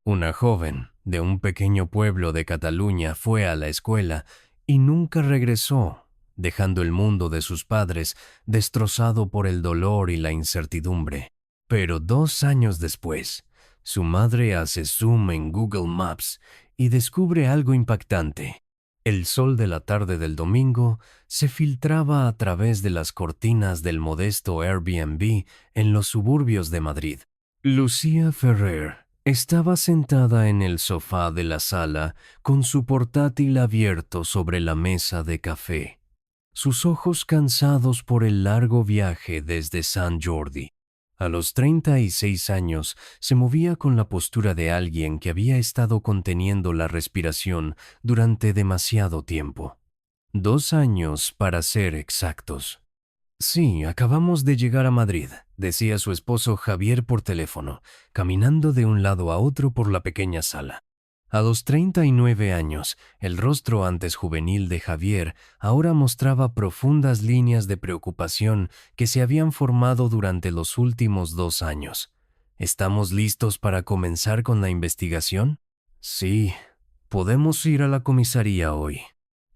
Una joven de un pequeño pueblo de Cataluña fue a la escuela y nunca regresó, dejando el mundo de sus padres destrozado por el dolor y la incertidumbre. Pero 2 años después, su madre hace zoom en Google Maps y descubre algo impactante. El sol de la tarde del domingo se filtraba a través de las cortinas del modesto Airbnb en los suburbios de Madrid. Lucía Ferrer estaba sentada en el sofá de la sala con su portátil abierto sobre la mesa de café, sus ojos cansados por el largo viaje desde Sant Jordi. A los 36 años se movía con la postura de alguien que había estado conteniendo la respiración durante demasiado tiempo. 2 años para ser exactos. Sí, acabamos de llegar a Madrid, decía su esposo Javier por teléfono, caminando de un lado a otro por la pequeña sala. A los 39 años, el rostro antes juvenil de Javier ahora mostraba profundas líneas de preocupación que se habían formado durante los últimos 2 años. ¿Estamos listos para comenzar con la investigación? Sí, podemos ir a la comisaría hoy.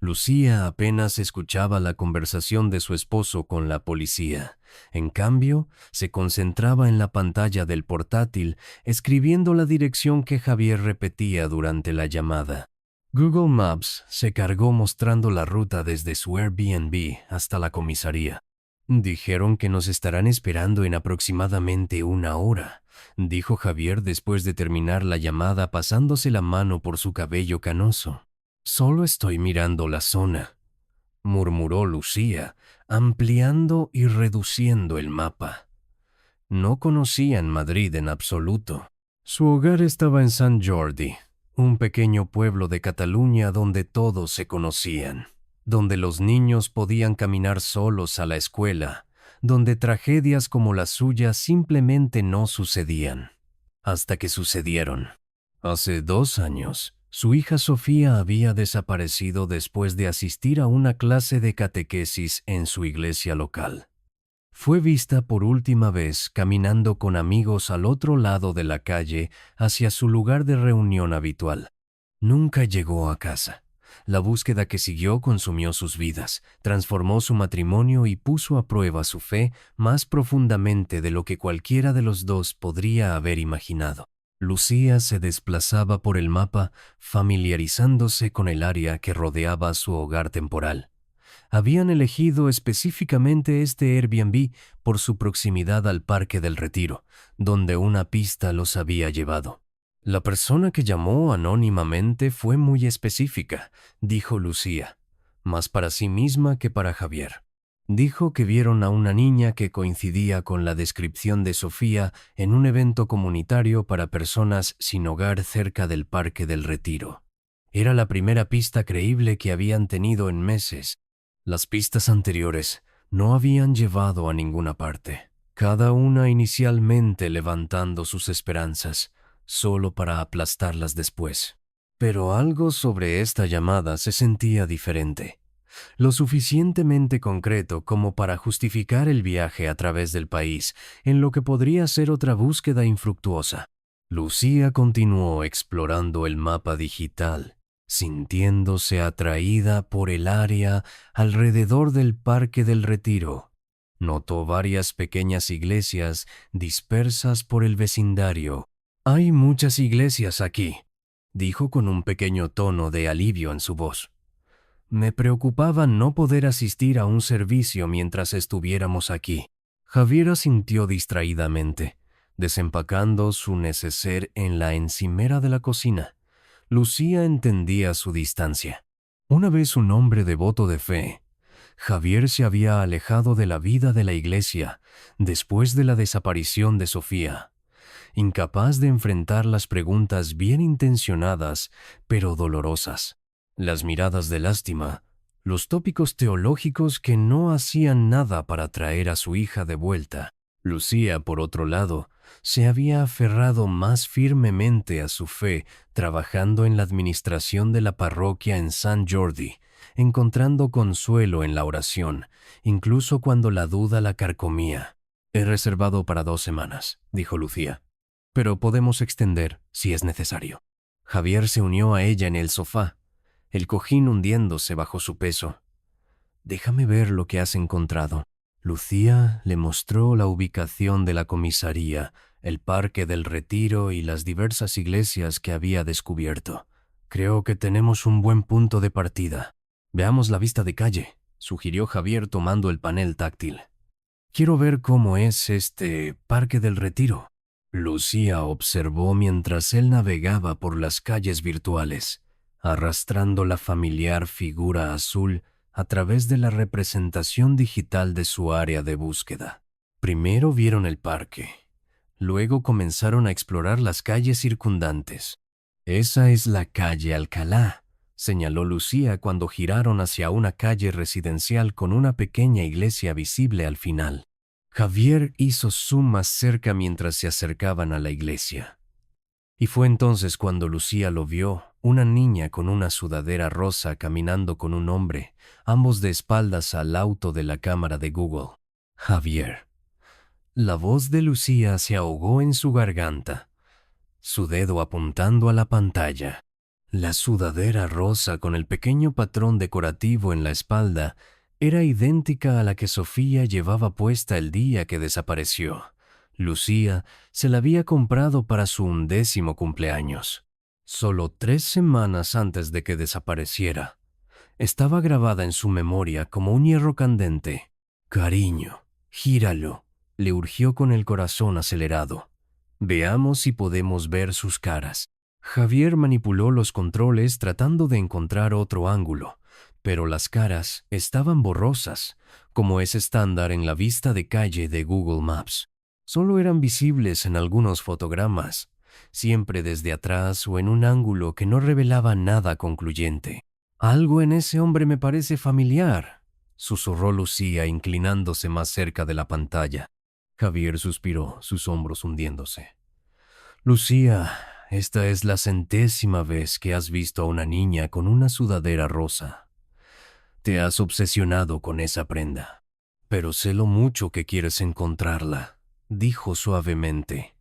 Lucía apenas escuchaba la conversación de su esposo con la policía. En cambio, se concentraba en la pantalla del portátil, escribiendo la dirección que Javier repetía durante la llamada. Google Maps se cargó mostrando la ruta desde su Airbnb hasta la comisaría. Dijeron que nos estarán esperando en aproximadamente 1 hora, dijo Javier después de terminar la llamada pasándose la mano por su cabello canoso. Solo estoy mirando la zona, murmuró Lucía, ampliando y reduciendo el mapa. No conocían Madrid en absoluto. Su hogar estaba en Sant Jordi, un pequeño pueblo de Cataluña donde todos se conocían, donde los niños podían caminar solos a la escuela, donde tragedias como la suya simplemente no sucedían, hasta que sucedieron. Hace 2 años, su hija Sofía había desaparecido después de asistir a una clase de catequesis en su iglesia local. Fue vista por última vez caminando con amigos al otro lado de la calle hacia su lugar de reunión habitual. Nunca llegó a casa. La búsqueda que siguió consumió sus vidas, transformó su matrimonio y puso a prueba su fe más profundamente de lo que cualquiera de los dos podría haber imaginado. Lucía se desplazaba por el mapa, familiarizándose con el área que rodeaba su hogar temporal. Habían elegido específicamente este Airbnb por su proximidad al Parque del Retiro, donde una pista los había llevado. La persona que llamó anónimamente fue muy específica, dijo Lucía, más para sí misma que para Javier. Dijo que vieron a una niña que coincidía con la descripción de Sofía en un evento comunitario para personas sin hogar cerca del Parque del Retiro. Era la primera pista creíble que habían tenido en meses. Las pistas anteriores no habían llevado a ninguna parte, cada una inicialmente levantando sus esperanzas, solo para aplastarlas después. Pero algo sobre esta llamada se sentía diferente. Lo suficientemente concreto como para justificar el viaje a través del país en lo que podría ser otra búsqueda infructuosa. Lucía continuó explorando el mapa digital, sintiéndose atraída por el área alrededor del Parque del Retiro. Notó varias pequeñas iglesias dispersas por el vecindario. «Hay muchas iglesias aquí», dijo con un pequeño tono de alivio en su voz. «Me preocupaba no poder asistir a un servicio mientras estuviéramos aquí». Javier asintió distraídamente, desempacando su neceser en la encimera de la cocina. Lucía entendía su distancia. Una vez un hombre devoto de fe, Javier se había alejado de la vida de la iglesia después de la desaparición de Sofía, incapaz de enfrentar las preguntas bien intencionadas pero dolorosas, las miradas de lástima, los tópicos teológicos que no hacían nada para traer a su hija de vuelta. Lucía, por otro lado, se había aferrado más firmemente a su fe trabajando en la administración de la parroquia en Sant Jordi, encontrando consuelo en la oración, incluso cuando la duda la carcomía. «He reservado para 2 semanas», dijo Lucía. pero podemos extender si es necesario. Javier se unió a ella en el sofá, el cojín hundiéndose bajo su peso. Déjame ver lo que has encontrado. Lucía le mostró la ubicación de la comisaría, el Parque del Retiro y las diversas iglesias que había descubierto. Creo que tenemos un buen punto de partida. Veamos la vista de calle, sugirió Javier tomando el panel táctil. Quiero ver cómo es este Parque del Retiro. Lucía observó mientras él navegaba por las calles virtuales, arrastrando la familiar figura azul a través de la representación digital de su área de búsqueda. Primero vieron el parque, luego comenzaron a explorar las calles circundantes. Esa es la calle Alcalá, señaló Lucía cuando giraron hacia una calle residencial con una pequeña iglesia visible al final. Javier hizo zoom más cerca mientras se acercaban a la iglesia. Y fue entonces cuando Lucía lo vio, una niña con una sudadera rosa caminando con un hombre, ambos de espaldas al auto de la cámara de Google. Javier. La voz de Lucía se ahogó en su garganta, su dedo apuntando a la pantalla. La sudadera rosa con el pequeño patrón decorativo en la espalda era idéntica a la que Sofía llevaba puesta el día que desapareció. Lucía se la había comprado para su 11º cumpleaños, solo 3 semanas antes de que desapareciera. Estaba grabada en su memoria como un hierro candente. Cariño, gíralo, le urgió con el corazón acelerado. Veamos si podemos ver sus caras. Javier manipuló los controles tratando de encontrar otro ángulo, pero las caras estaban borrosas, como es estándar en la vista de calle de Google Maps. Solo eran visibles en algunos fotogramas, siempre desde atrás o en un ángulo que no revelaba nada concluyente. «Algo en ese hombre me parece familiar», susurró Lucía inclinándose más cerca de la pantalla. Javier suspiró, sus hombros hundiéndose. «Lucía, esta es la 100ª vez que has visto a una niña con una sudadera rosa. Te has obsesionado con esa prenda. Pero sé lo mucho que quieres encontrarla», dijo suavemente.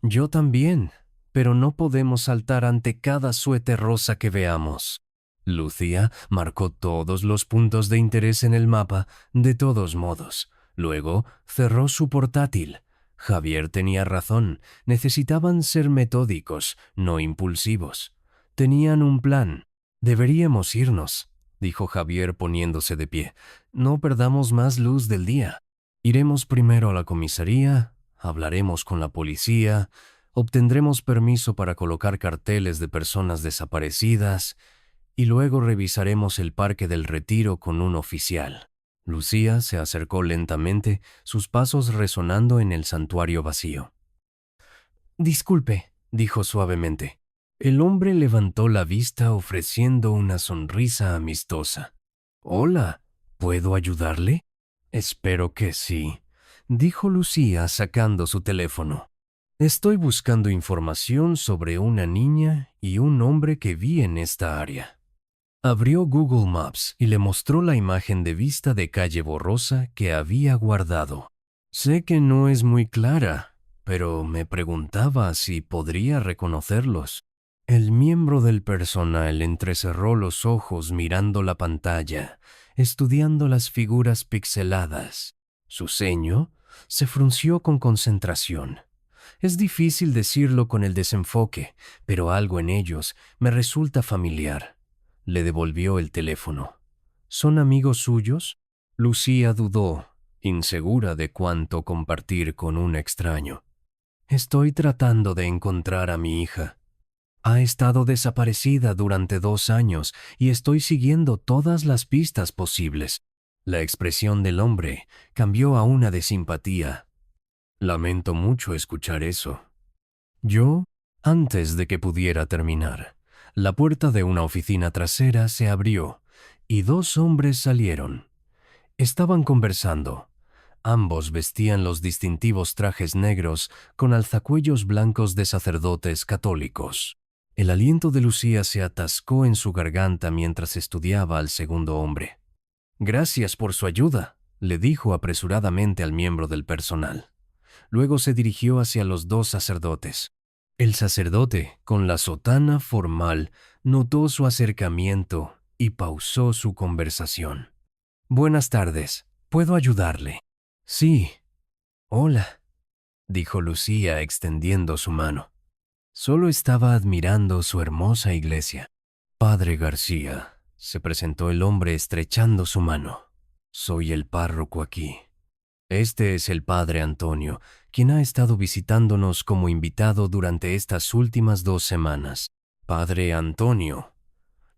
«Yo también, pero no podemos saltar ante cada suéter rosa que veamos». Lucía marcó todos los puntos de interés en el mapa, de todos modos. Luego cerró su portátil. Javier tenía razón, necesitaban ser metódicos, no impulsivos. Tenían un plan. «Deberíamos irnos», dijo Javier poniéndose de pie. «No perdamos más luz del día. Iremos primero a la comisaría, hablaremos con la policía, obtendremos permiso para colocar carteles de personas desaparecidas y luego revisaremos el Parque del Retiro con un oficial». Lucía se acercó lentamente, sus pasos resonando en el santuario vacío. «Disculpe», dijo suavemente. El hombre levantó la vista ofreciendo una sonrisa amistosa. «Hola, ¿puedo ayudarle?» «Espero que sí», dijo Lucía sacando su teléfono. «Estoy buscando información sobre una niña y un hombre que vi en esta área». Abrió Google Maps y le mostró la imagen de vista de calle borrosa que había guardado. «Sé que no es muy clara, pero me preguntaba si podría reconocerlos». El miembro del personal entrecerró los ojos mirando la pantalla, estudiando las figuras pixeladas. Su ceño se frunció con concentración. «Es difícil decirlo con el desenfoque, pero algo en ellos me resulta familiar». Le devolvió el teléfono. «¿Son amigos suyos?» Lucía dudó, insegura de cuánto compartir con un extraño. «Estoy tratando de encontrar a mi hija. Ha estado desaparecida durante 2 años y estoy siguiendo todas las pistas posibles». La expresión del hombre cambió a una de simpatía. «Lamento mucho escuchar eso». Yo, antes de que pudiera terminar, la puerta de una oficina trasera se abrió y 2 hombres salieron. Estaban conversando. Ambos vestían los distintivos trajes negros con alzacuellos blancos de sacerdotes católicos. El aliento de Lucía se atascó en su garganta mientras estudiaba al segundo hombre. «Gracias por su ayuda», le dijo apresuradamente al miembro del personal. Luego se dirigió hacia los dos sacerdotes. El sacerdote, con la sotana formal, notó su acercamiento y pausó su conversación. «Buenas tardes. ¿Puedo ayudarle?» «Sí». «Hola», dijo Lucía extendiendo su mano. Solo estaba admirando su hermosa iglesia. «Padre García», se presentó el hombre estrechando su mano. «Soy el párroco aquí. Este es el padre Antonio, quien ha estado visitándonos como invitado durante estas últimas 2 semanas». «Padre Antonio»,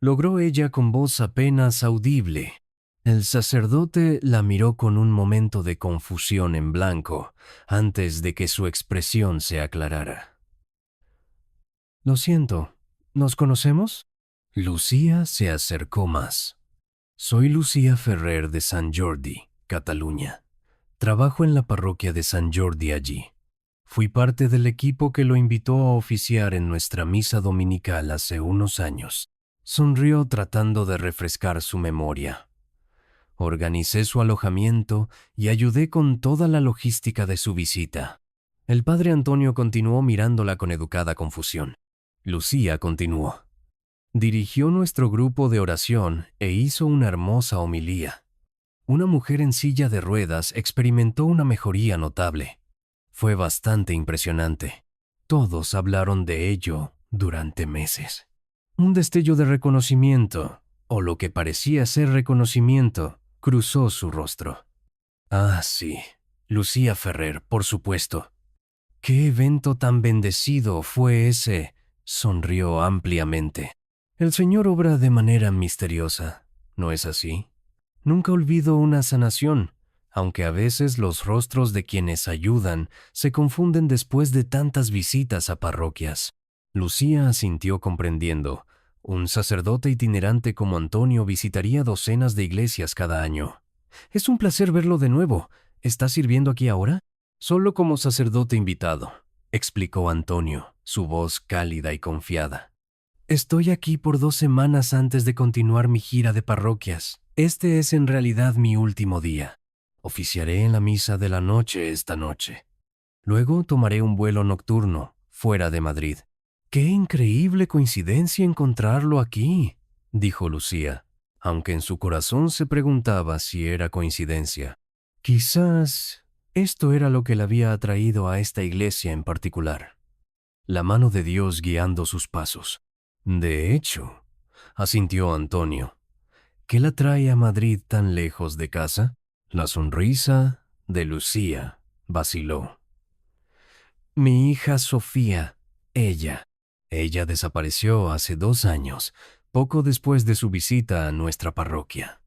logró ella con voz apenas audible. El sacerdote la miró con un momento de confusión en blanco, antes de que su expresión se aclarara. «Lo siento, ¿nos conocemos?» Lucía se acercó más. «Soy Lucía Ferrer de Sant Jordi, Cataluña. Trabajo en la parroquia de Sant Jordi allí. Fui parte del equipo que lo invitó a oficiar en nuestra misa dominical hace unos años». Sonrió tratando de refrescar su memoria. «Organicé su alojamiento y ayudé con toda la logística de su visita». El padre Antonio continuó mirándola con educada confusión. Lucía continuó. «Dirigió nuestro grupo de oración e hizo una hermosa homilía. Una mujer en silla de ruedas experimentó una mejoría notable. Fue bastante impresionante. Todos hablaron de ello durante meses». Un destello de reconocimiento, o lo que parecía ser reconocimiento, cruzó su rostro. «Ah, sí, Lucía Ferrer, por supuesto. ¿Qué evento tan bendecido fue ese?», sonrió ampliamente. «El Señor obra de manera misteriosa, ¿no es así? Nunca olvido una sanación, aunque a veces los rostros de quienes ayudan se confunden después de tantas visitas a parroquias». Lucía asintió comprendiendo. Un sacerdote itinerante como Antonio visitaría docenas de iglesias cada año. «Es un placer verlo de nuevo. ¿Está sirviendo aquí ahora?» «Solo como sacerdote invitado», explicó Antonio, su voz cálida y confiada. «Estoy aquí por 2 semanas antes de continuar mi gira de parroquias. Este es en realidad mi último día. Oficiaré en la misa de la noche esta noche. Luego tomaré un vuelo nocturno, fuera de Madrid». «¡Qué increíble coincidencia encontrarlo aquí!», dijo Lucía, aunque en su corazón se preguntaba si era coincidencia. Quizás esto era lo que la había atraído a esta iglesia en particular. La mano de Dios guiando sus pasos. «De hecho», asintió Antonio, «¿qué la trae a Madrid tan lejos de casa?». La sonrisa de Lucía vaciló. «Mi hija Sofía, ella desapareció hace 2 años, poco después de su visita a nuestra parroquia.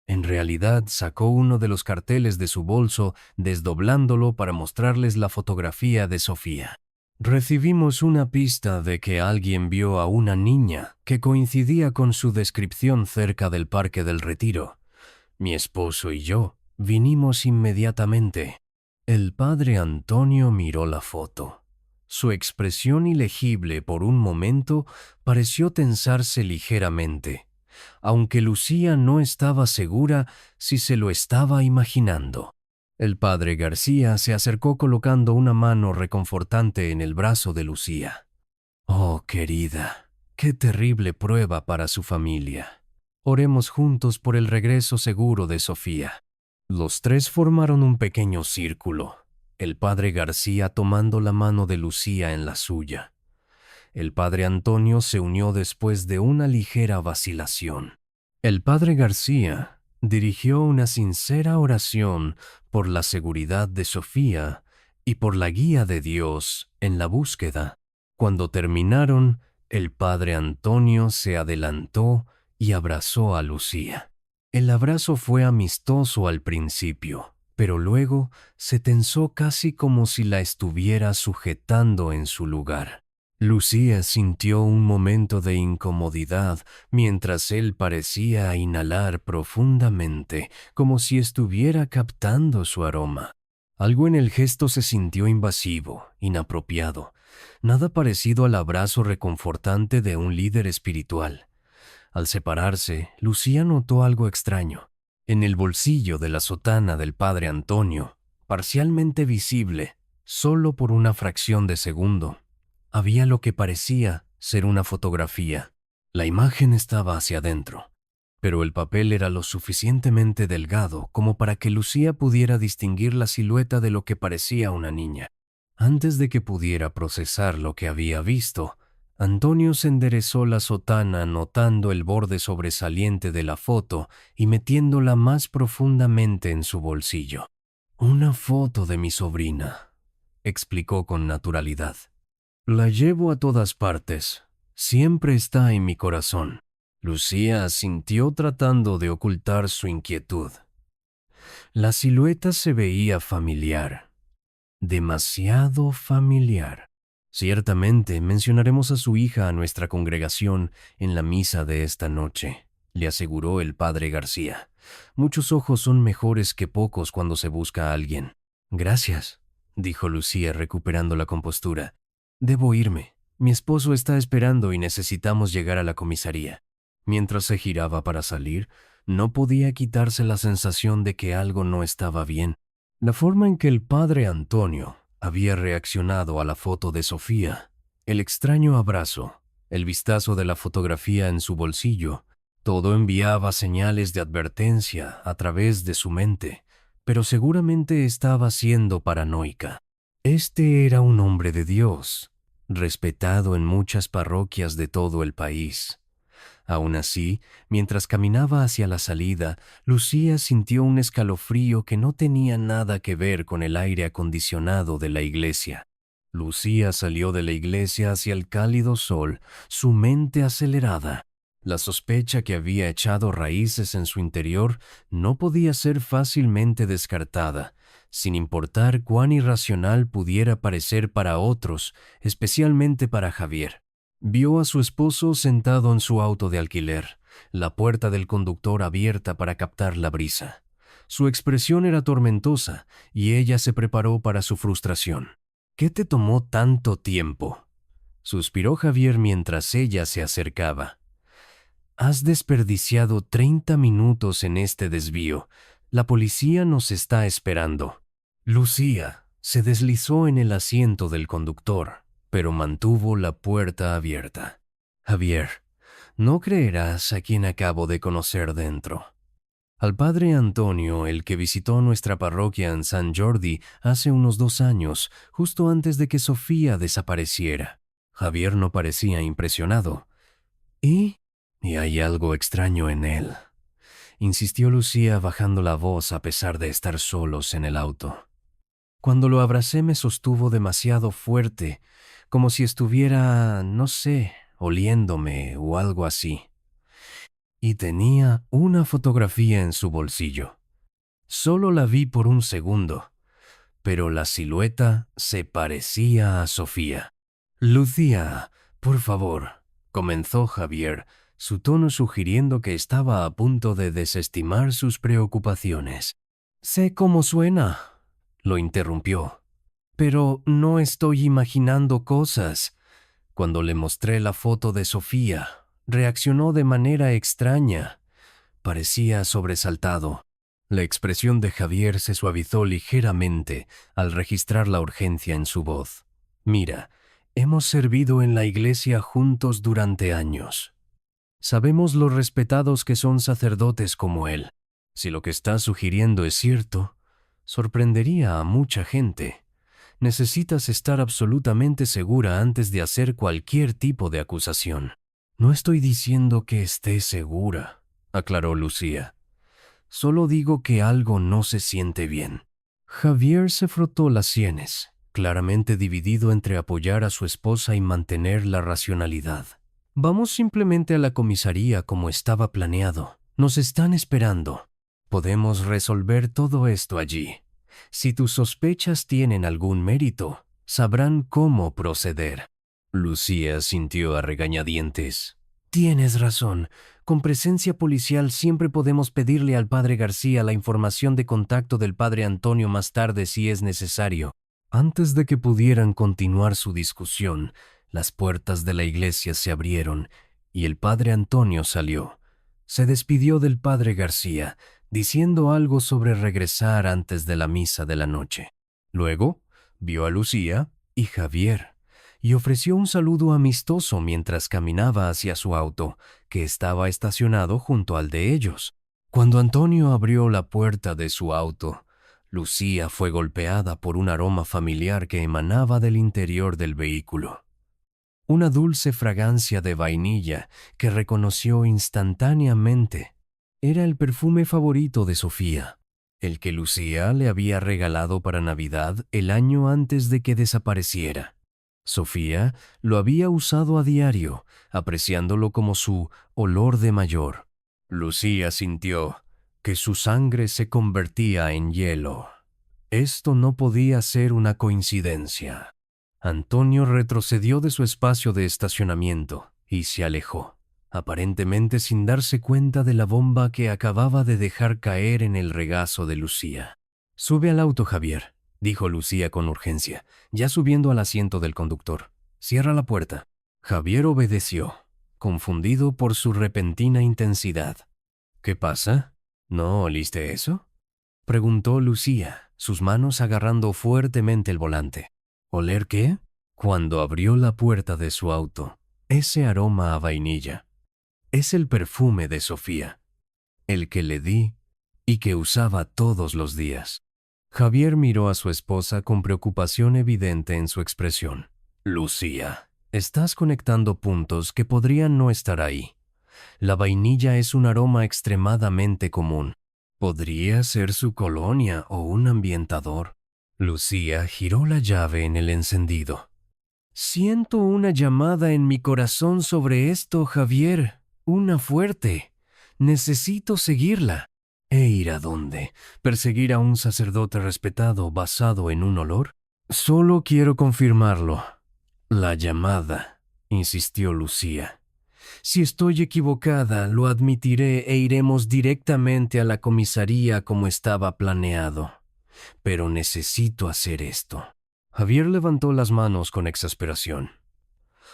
En realidad, sacó uno de los carteles de su bolso, desdoblándolo para mostrarles la fotografía de Sofía. Recibimos una pista de que alguien vio a una niña que coincidía con su descripción cerca del Parque del Retiro. Mi esposo y yo vinimos inmediatamente». El padre Antonio miró la foto. Su expresión ilegible por un momento pareció tensarse ligeramente, aunque Lucía no estaba segura si se lo estaba imaginando. El padre García se acercó colocando una mano reconfortante en el brazo de Lucía. «Oh, querida, qué terrible prueba para su familia. Oremos juntos por el regreso seguro de Sofía». Los 3 formaron un pequeño círculo, el padre García tomando la mano de Lucía en la suya. El padre Antonio se unió después de una ligera vacilación. El padre García dirigió una sincera oración por la seguridad de Sofía y por la guía de Dios en la búsqueda. Cuando terminaron, el padre Antonio se adelantó y abrazó a Lucía. El abrazo fue amistoso al principio, pero luego se tensó casi como si la estuviera sujetando en su lugar. Lucía sintió un momento de incomodidad mientras él parecía inhalar profundamente, como si estuviera captando su aroma. Algo en el gesto se sintió invasivo, inapropiado, nada parecido al abrazo reconfortante de un líder espiritual. Al separarse, Lucía notó algo extraño. En el bolsillo de la sotana del padre Antonio, parcialmente visible, Solo por una fracción de segundo, había lo que parecía ser una fotografía. La imagen estaba hacia adentro, pero el papel era lo suficientemente delgado como para que Lucía pudiera distinguir la silueta de lo que parecía una niña. Antes de que pudiera procesar lo que había visto, Antonio se enderezó la sotana notando el borde sobresaliente de la foto y metiéndola más profundamente en su bolsillo. «Una foto de mi sobrina», explicó con naturalidad. «La llevo a todas partes. Siempre está en mi corazón». Lucía asintió tratando de ocultar su inquietud. La silueta se veía familiar. Demasiado familiar. «Ciertamente mencionaremos a su hija a nuestra congregación en la misa de esta noche», le aseguró el padre García. «Muchos ojos son mejores que pocos cuando se busca a alguien». «Gracias», dijo Lucía recuperando la compostura. «Debo irme. Mi esposo está esperando y necesitamos llegar a la comisaría». Mientras se giraba para salir, no podía quitarse la sensación de que algo no estaba bien. La forma en que el padre Antonio había reaccionado a la foto de Sofía, el extraño abrazo, el vistazo de la fotografía en su bolsillo, todo enviaba señales de advertencia a través de su mente, pero seguramente estaba siendo paranoica. Este era un hombre de Dios, respetado en muchas parroquias de todo el país. Aún así, mientras caminaba hacia la salida, Lucía sintió un escalofrío que no tenía nada que ver con el aire acondicionado de la iglesia. Lucía salió de la iglesia hacia el cálido sol, su mente acelerada. La sospecha que había echado raíces en su interior no podía ser fácilmente descartada, sin importar cuán irracional pudiera parecer para otros, especialmente para Javier. Vio a su esposo sentado en su auto de alquiler, la puerta del conductor abierta para captar la brisa. Su expresión era tormentosa y ella se preparó para su frustración. «¿Qué te tomó tanto tiempo?», suspiró Javier mientras ella se acercaba. «Has desperdiciado 30 minutos en este desvío. La policía nos está esperando». Lucía se deslizó en el asiento del conductor, pero mantuvo la puerta abierta. «Javier, no creerás a quien acabo de conocer dentro». Al padre Antonio, el que visitó nuestra parroquia en San Jordi hace unos 2 años, justo antes de que Sofía desapareciera. Javier no parecía impresionado. Y hay algo extraño en él», insistió Lucía bajando la voz a pesar de estar solos en el auto. «Cuando lo abracé me sostuvo demasiado fuerte, como si estuviera, no sé, oliéndome o algo así. Y tenía una fotografía en su bolsillo. Solo la vi por un segundo, pero la silueta se parecía a Sofía». «Lucía, por favor», comenzó Javier, su tono sugiriendo que estaba a punto de desestimar sus preocupaciones. «Sé cómo suena», lo interrumpió. «Pero no estoy imaginando cosas». Cuando le mostré la foto de Sofía, reaccionó de manera extraña. Parecía sobresaltado. La expresión de Javier se suavizó ligeramente al registrar la urgencia en su voz. «Mira, hemos servido en la iglesia juntos durante años. Sabemos lo respetados que son sacerdotes como él. Si lo que está sugiriendo es cierto, sorprendería a mucha gente. Necesitas estar absolutamente segura antes de hacer cualquier tipo de acusación». «No estoy diciendo que esté segura», aclaró Lucía. «Solo digo que algo no se siente bien». Javier se frotó las sienes, claramente dividido entre apoyar a su esposa y mantener la racionalidad. «Vamos simplemente a la comisaría como estaba planeado. Nos están esperando. Podemos resolver todo esto allí. Si tus sospechas tienen algún mérito, sabrán cómo proceder». Lucía sintió a regañadientes. «Tienes razón. Con presencia policial siempre podemos pedirle al padre García la información de contacto del padre Antonio más tarde si es necesario». Antes de que pudieran continuar su discusión, las puertas de la iglesia se abrieron y el padre Antonio salió. Se despidió del padre García, diciendo algo sobre regresar antes de la misa de la noche. Luego, Vio a Lucía y Javier y ofreció un saludo amistoso mientras caminaba hacia su auto, que estaba estacionado junto al de ellos. Cuando Antonio abrió la puerta de su auto, Lucía fue golpeada por un aroma familiar que emanaba del interior del vehículo. Una dulce fragancia de vainilla que reconoció instantáneamente. Era el perfume favorito de Sofía, el que Lucía le había regalado para Navidad el año antes de que desapareciera. Sofía lo había usado a diario, apreciándolo como su olor de mayor. Lucía sintió que su sangre se convertía en hielo. Esto no podía ser una coincidencia. Antonio retrocedió de su espacio de estacionamiento y se alejó, aparentemente sin darse cuenta de la bomba que acababa de dejar caer en el regazo de Lucía. «Sube al auto, Javier», dijo Lucía con urgencia, ya subiendo al asiento del conductor. «Cierra la puerta». Javier obedeció, confundido por su repentina intensidad. «¿Qué pasa? ¿No oliste eso?», preguntó Lucía, sus manos agarrando fuertemente el volante. ¿Oler qué? Cuando abrió la puerta de su auto, ese aroma a vainilla. Es el perfume de Sofía, el que le di y que usaba todos los días. Javier miró a su esposa con preocupación evidente en su expresión. «Lucía, estás conectando puntos que podrían no estar ahí. La vainilla es un aroma extremadamente común. Podría ser su colonia o un ambientador». Lucía giró la llave en el encendido. «Siento una llamada en mi corazón sobre esto, Javier. Una fuerte. Necesito seguirla». «¿E ir a dónde? ¿Perseguir a un sacerdote respetado basado en un olor?» «Solo quiero confirmarlo». «La llamada», insistió Lucía. «Si estoy equivocada, lo admitiré e iremos directamente a la comisaría como estaba planeado. Pero necesito hacer esto». Javier levantó las manos con exasperación.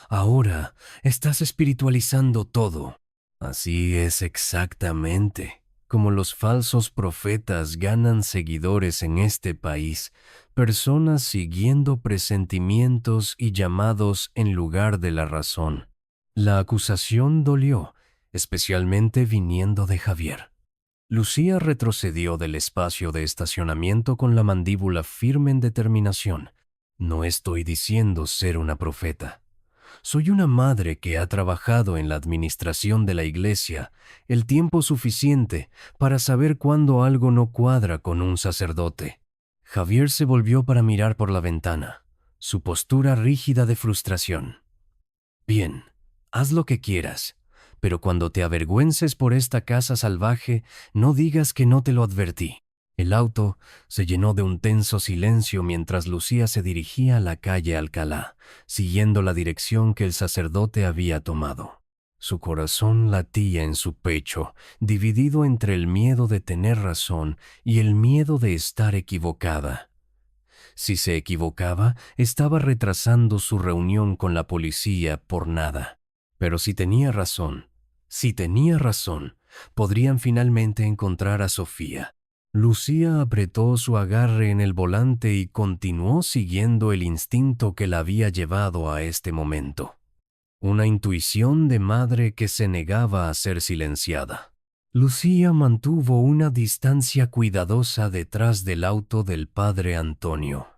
«Ahora estás espiritualizando todo». «Así es exactamente como los falsos profetas ganan seguidores en este país, personas siguiendo presentimientos y llamados en lugar de la razón». La acusación dolió, especialmente viniendo de Javier. Lucía retrocedió del espacio de estacionamiento con la mandíbula firme en determinación. «No estoy diciendo ser una profeta. Soy una madre que ha trabajado en la administración de la iglesia el tiempo suficiente para saber cuándo algo no cuadra con un sacerdote». Javier se volvió para mirar por la ventana, su postura rígida de frustración. «Bien, haz lo que quieras, pero cuando te avergüences por esta casa salvaje, no digas que no te lo advertí». El auto se llenó de un tenso silencio mientras Lucía se dirigía a la calle Alcalá, siguiendo la dirección que el sacerdote había tomado. Su corazón latía en su pecho, dividido entre el miedo de tener razón y el miedo de estar equivocada. Si se equivocaba, estaba retrasando su reunión con la policía por nada. Pero si tenía razón, podrían finalmente encontrar a Sofía. Lucía apretó su agarre en el volante y continuó siguiendo el instinto que la había llevado a este momento. Una intuición de madre que se negaba a ser silenciada. Lucía mantuvo una distancia cuidadosa detrás del auto del padre Antonio,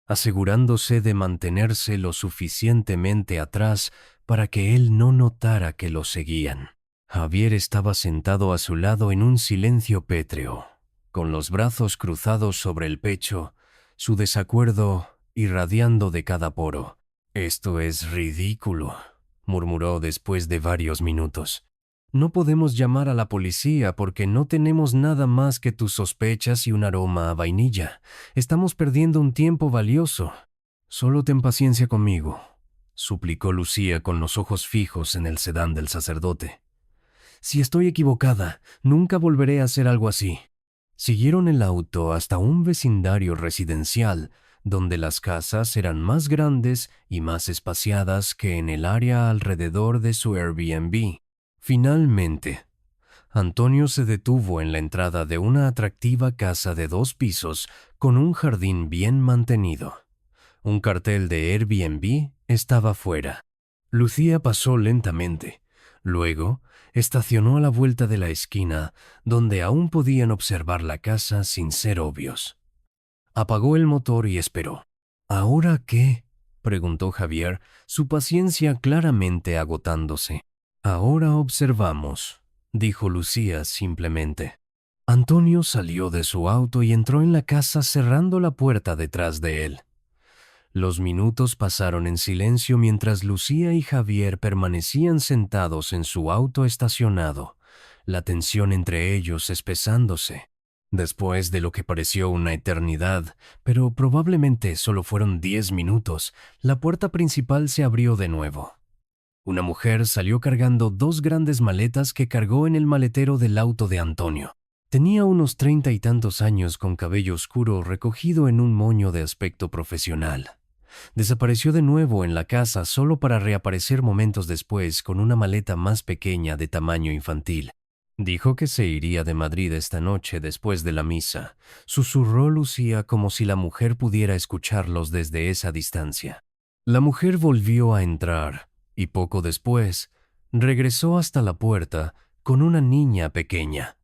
asegurándose de mantenerse lo suficientemente atrás para que él no notara que lo seguían. Javier estaba sentado a su lado en un silencio pétreo, con los brazos cruzados sobre el pecho, su desacuerdo irradiando de cada poro. «Esto es ridículo», murmuró después de varios minutos. «No podemos llamar a la policía porque no tenemos nada más que tus sospechas y un aroma a vainilla. Estamos perdiendo un tiempo valioso». «Solo ten paciencia conmigo», suplicó Lucía con los ojos fijos en el sedán del sacerdote. «Si estoy equivocada, nunca volveré a hacer algo así». Siguieron el auto hasta un vecindario residencial, donde las casas eran más grandes y más espaciadas que en el área alrededor de su Airbnb. Finalmente, Antonio se detuvo en la entrada de una atractiva casa de 2 pisos con un jardín bien mantenido. Un cartel de Airbnb estaba fuera. Lucía pasó lentamente. Luego, estacionó a la vuelta de la esquina, donde aún podían observar la casa sin ser obvios. Apagó el motor y esperó. ¿Ahora qué?, preguntó Javier, su paciencia claramente agotándose. Ahora observamos, dijo Lucía simplemente. Antonio salió de su auto y entró en la casa cerrando la puerta detrás de él. Los minutos pasaron en silencio mientras Lucía y Javier permanecían sentados en su auto estacionado, la tensión entre ellos espesándose. Después de lo que pareció una eternidad, pero probablemente solo fueron 10 minutos, la puerta principal se abrió de nuevo. Una mujer salió cargando 2 grandes maletas que cargó en el maletero del auto de Antonio. Tenía unos 30 y tantos años con cabello oscuro recogido en un moño de aspecto profesional. Desapareció de nuevo en la casa solo para reaparecer momentos después con una maleta más pequeña de tamaño infantil. Dijo que se iría de Madrid esta noche después de la misa. Susurró Lucía como si la mujer pudiera escucharlos desde esa distancia. La mujer volvió a entrar y poco después regresó hasta la puerta con una niña pequeña.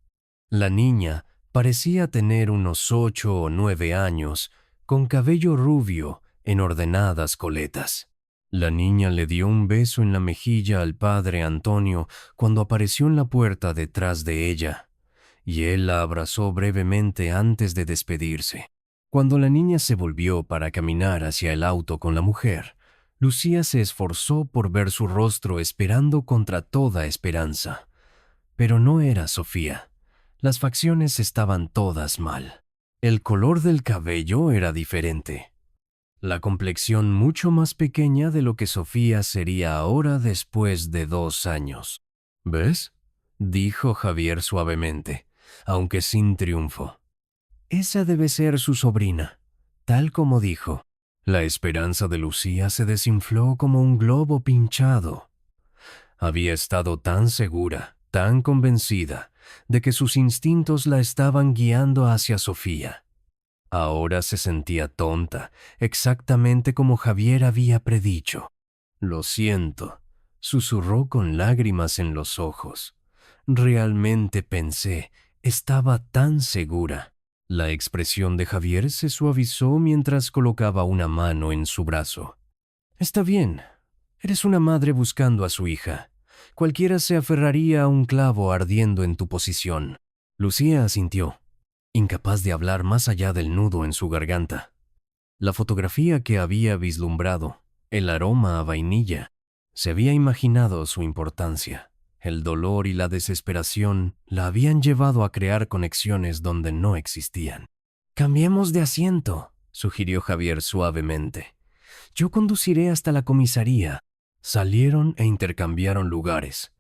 La niña parecía tener unos 8 o 9 años, con cabello rubio en ordenadas coletas. La niña le dio un beso en la mejilla al padre Antonio cuando apareció en la puerta detrás de ella, y él la abrazó brevemente antes de despedirse. Cuando la niña se volvió para caminar hacia el auto con la mujer, Lucía se esforzó por ver su rostro esperando contra toda esperanza. Pero no era Sofía. Las facciones estaban todas mal. El color del cabello era diferente. La complexión mucho más pequeña de lo que Sofía sería ahora después de 2 años. ¿Ves?, dijo Javier suavemente, aunque sin triunfo. Esa debe ser su sobrina, tal como dijo. La esperanza de Lucía se desinfló como un globo pinchado. Había estado tan segura, tan convencida, de que sus instintos la estaban guiando hacia Sofía. Ahora se sentía tonta, exactamente como Javier había predicho. «Lo siento», susurró con lágrimas en los ojos. «Realmente pensé, estaba tan segura». La expresión de Javier se suavizó mientras colocaba una mano en su brazo. «Está bien, eres una madre buscando a su hija. Cualquiera se aferraría a un clavo ardiendo en tu posición». Lucía asintió, incapaz de hablar más allá del nudo en su garganta. La fotografía que había vislumbrado, el aroma a vainilla, se había imaginado su importancia. El dolor y la desesperación la habían llevado a crear conexiones donde no existían. «Cambiemos de asiento», sugirió Javier suavemente. «Yo conduciré hasta la comisaría». Salieron e intercambiaron lugares.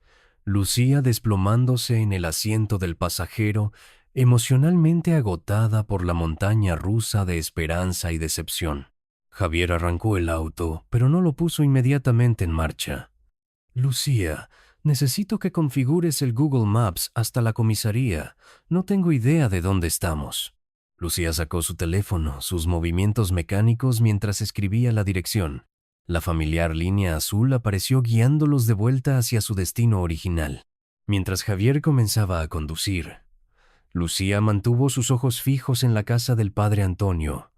Lucía desplomándose en el asiento del pasajero, emocionalmente agotada por la montaña rusa de esperanza y decepción. Javier arrancó el auto, pero no lo puso inmediatamente en marcha. «Lucía, necesito que configures el Google Maps hasta la comisaría. No tengo idea de dónde estamos». Lucía sacó su teléfono, sus movimientos mecánicos mientras escribía la dirección. La familiar línea azul apareció guiándolos de vuelta hacia su destino original. Mientras Javier comenzaba a conducir, Lucía mantuvo sus ojos fijos en la casa del padre Antonio,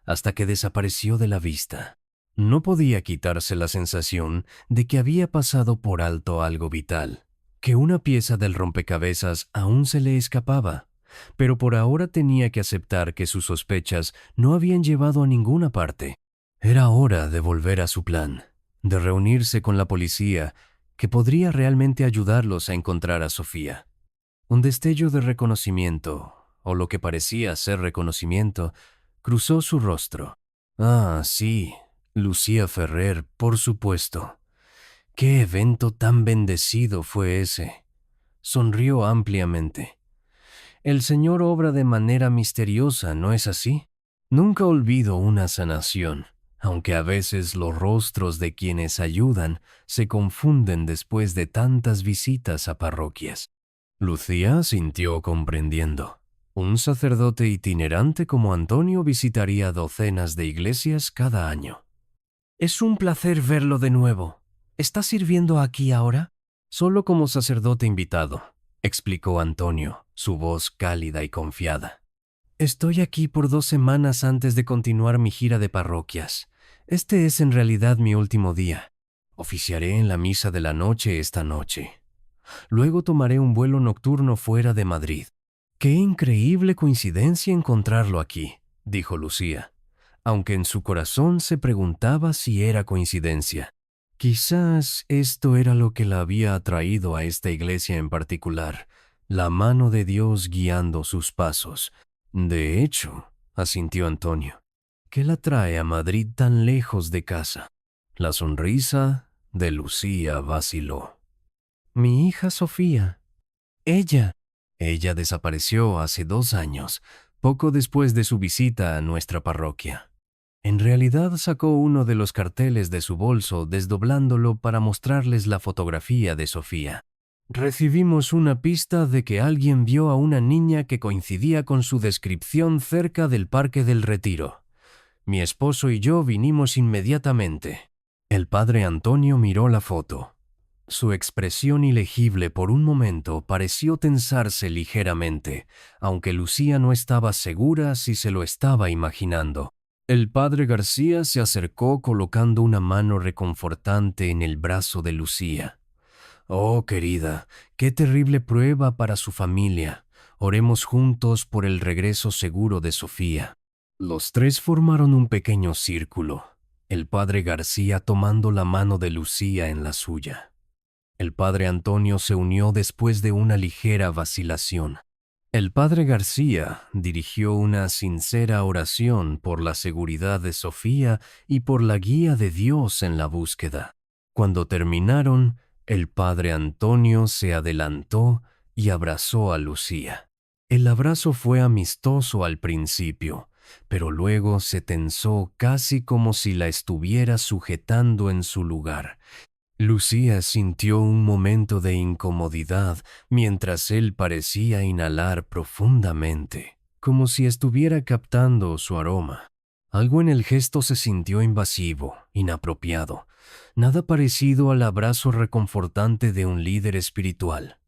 hasta que desapareció de la vista. No podía quitarse la sensación de que había pasado por alto algo vital, que una pieza del rompecabezas aún se le escapaba, pero por ahora tenía que aceptar que sus sospechas no habían llevado a ninguna parte. Era hora de volver a su plan, de reunirse con la policía, que podría realmente ayudarlos a encontrar a Sofía. Un destello de reconocimiento, o lo que parecía ser reconocimiento, cruzó su rostro. Ah, sí, Lucía Ferrer, por supuesto. ¿Qué evento tan bendecido fue ese? Sonrió ampliamente. El Señor obra de manera misteriosa, ¿no es así? Nunca olvido una sanación, aunque a veces los rostros de quienes ayudan se confunden después de tantas visitas a parroquias. Lucía sintió comprendiendo. Un sacerdote itinerante como Antonio visitaría docenas de iglesias cada año. Es un placer verlo de nuevo. ¿Está sirviendo aquí ahora? Solo como sacerdote invitado, explicó Antonio, su voz cálida y confiada. Estoy aquí por 2 semanas antes de continuar mi gira de parroquias. Este es en realidad mi último día. Oficiaré en la misa de la noche esta noche. Luego tomaré un vuelo nocturno fuera de Madrid. Qué increíble coincidencia encontrarlo aquí, dijo Lucía, aunque en su corazón se preguntaba si era coincidencia. Quizás esto era lo que la había atraído a esta iglesia en particular, la mano de Dios guiando sus pasos. De hecho, asintió Antonio, ¿qué la trae a Madrid tan lejos de casa? La sonrisa de Lucía vaciló. Mi hija Sofía. Ella. Ella desapareció hace 2 años, poco después de su visita a nuestra parroquia. En realidad sacó uno de los carteles de su bolso desdoblándolo para mostrarles la fotografía de Sofía. Recibimos una pista de que alguien vio a una niña que coincidía con su descripción cerca del Parque del Retiro. Mi esposo y yo vinimos inmediatamente. El padre Antonio miró la foto. Su expresión ilegible por un momento pareció tensarse ligeramente, aunque Lucía no estaba segura si se lo estaba imaginando. El padre García se acercó colocando una mano reconfortante en el brazo de Lucía. Oh, querida, qué terrible prueba para su familia. Oremos juntos por el regreso seguro de Sofía. Los 3 formaron un pequeño círculo, el padre García tomando la mano de Lucía en la suya. El padre Antonio se unió después de una ligera vacilación. El padre García dirigió una sincera oración por la seguridad de Sofía y por la guía de Dios en la búsqueda. Cuando terminaron, el padre Antonio se adelantó y abrazó a Lucía. El abrazo fue amistoso al principio, pero luego se tensó casi como si la estuviera sujetando en su lugar. Lucía sintió un momento de incomodidad mientras él parecía inhalar profundamente, como si estuviera captando su aroma. Algo en el gesto se sintió invasivo, inapropiado, nada parecido al abrazo reconfortante de un líder espiritual.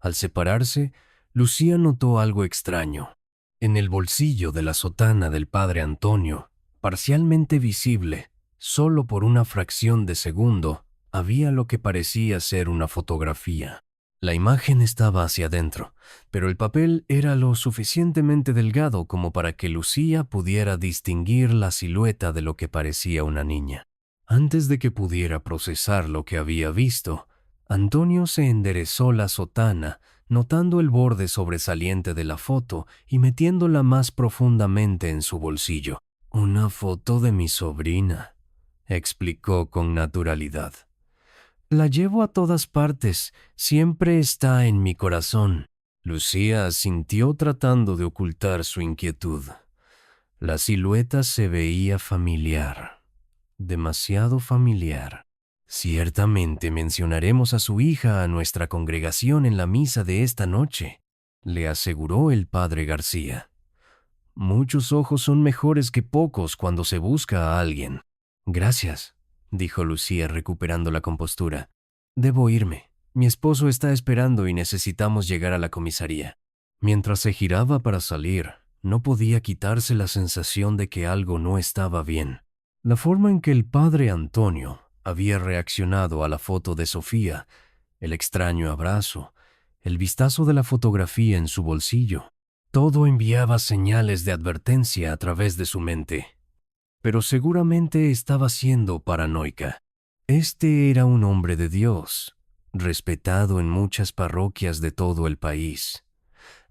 Al separarse, Lucía notó algo extraño. En el bolsillo de la sotana del padre Antonio, parcialmente visible, solo por una fracción de segundo, había lo que parecía ser una fotografía. La imagen estaba hacia adentro, pero el papel era lo suficientemente delgado como para que Lucía pudiera distinguir la silueta de lo que parecía una niña. Antes de que pudiera procesar lo que había visto, Antonio se enderezó la sotana, notando el borde sobresaliente de la foto y metiéndola más profundamente en su bolsillo. «Una foto de mi sobrina», explicó con naturalidad. «La llevo a todas partes, siempre está en mi corazón». Lucía asintió tratando de ocultar su inquietud. La silueta se veía familiar, demasiado familiar. «Ciertamente mencionaremos a su hija a nuestra congregación en la misa de esta noche», le aseguró el padre García. «Muchos ojos son mejores que pocos cuando se busca a alguien». «Gracias», dijo Lucía recuperando la compostura. «Debo irme. Mi esposo está esperando y necesitamos llegar a la comisaría». Mientras se giraba para salir, no podía quitarse la sensación de que algo no estaba bien. La forma en que el padre Antonio había reaccionado a la foto de Sofía, el extraño abrazo, el vistazo de la fotografía en su bolsillo, todo enviaba señales de advertencia a través de su mente. Pero seguramente estaba siendo paranoica. Este era un hombre de Dios, respetado en muchas parroquias de todo el país.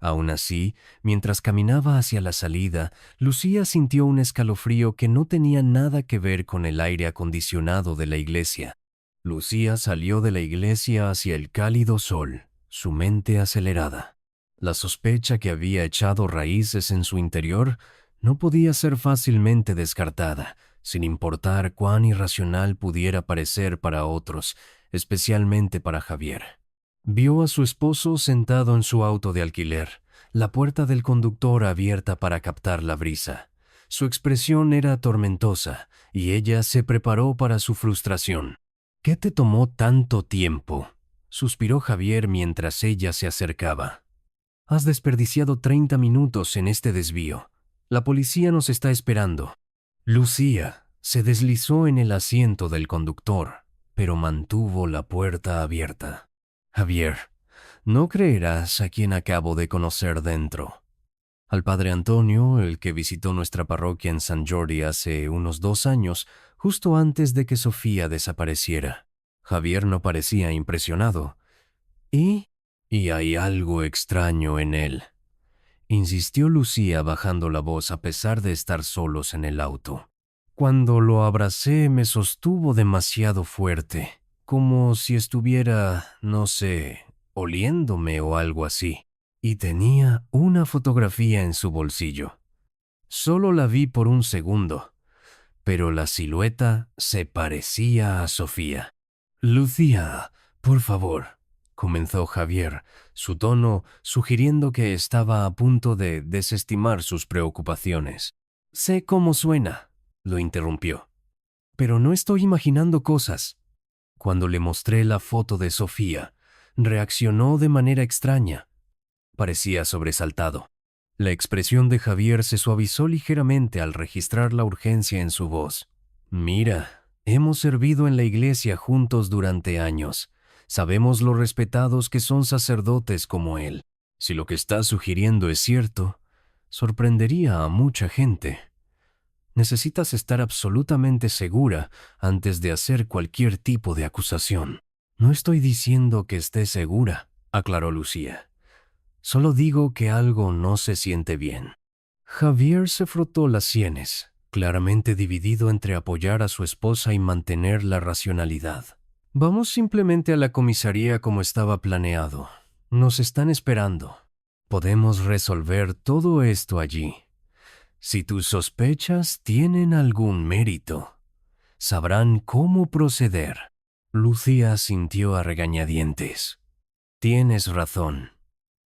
Aún así, mientras caminaba hacia la salida, Lucía sintió un escalofrío que no tenía nada que ver con el aire acondicionado de la iglesia. Lucía salió de la iglesia hacia el cálido sol, su mente acelerada. La sospecha que había echado raíces en su interior no podía ser fácilmente descartada, sin importar cuán irracional pudiera parecer para otros, especialmente para Javier. Vio a su esposo sentado en su auto de alquiler, la puerta del conductor abierta para captar la brisa. Su expresión era tormentosa, y ella se preparó para su frustración. ¿Qué te tomó tanto tiempo?, suspiró Javier mientras ella se acercaba. Has desperdiciado 30 minutos en este desvío. La policía nos está esperando. Lucía se deslizó en el asiento del conductor, pero mantuvo la puerta abierta. Javier, no creerás a quien acabo de conocer dentro. Al padre Antonio, el que visitó nuestra parroquia en San Jordi hace unos 2 años, justo antes de que Sofía desapareciera. Javier no parecía impresionado. Y hay algo extraño en él, insistió Lucía bajando la voz a pesar de estar solos en el auto. Cuando lo abracé me sostuvo demasiado fuerte, como si estuviera, no sé, oliéndome o algo así, y tenía una fotografía en su bolsillo. Solo la vi por un segundo, pero la silueta se parecía a Sofía. Lucía, por favor, comenzó Javier, su tono sugiriendo que estaba a punto de desestimar sus preocupaciones. Sé cómo suena, lo interrumpió, pero no estoy imaginando cosas. Cuando le mostré la foto de Sofía, reaccionó de manera extraña. Parecía sobresaltado. La expresión de Javier se suavizó ligeramente al registrar la urgencia en su voz. Mira, hemos servido en la iglesia juntos durante años. Sabemos lo respetados que son sacerdotes como él. Si lo que está sugiriendo es cierto, sorprendería a mucha gente. Necesitas estar absolutamente segura antes de hacer cualquier tipo de acusación. No estoy diciendo que esté segura, aclaró Lucía. Solo digo que algo no se siente bien. Javier se frotó las sienes, claramente dividido entre apoyar a su esposa y mantener la racionalidad. Vamos simplemente a la comisaría como estaba planeado. Nos están esperando. Podemos resolver todo esto allí. Si tus sospechas tienen algún mérito, sabrán cómo proceder. Lucía asintió a regañadientes. Tienes razón.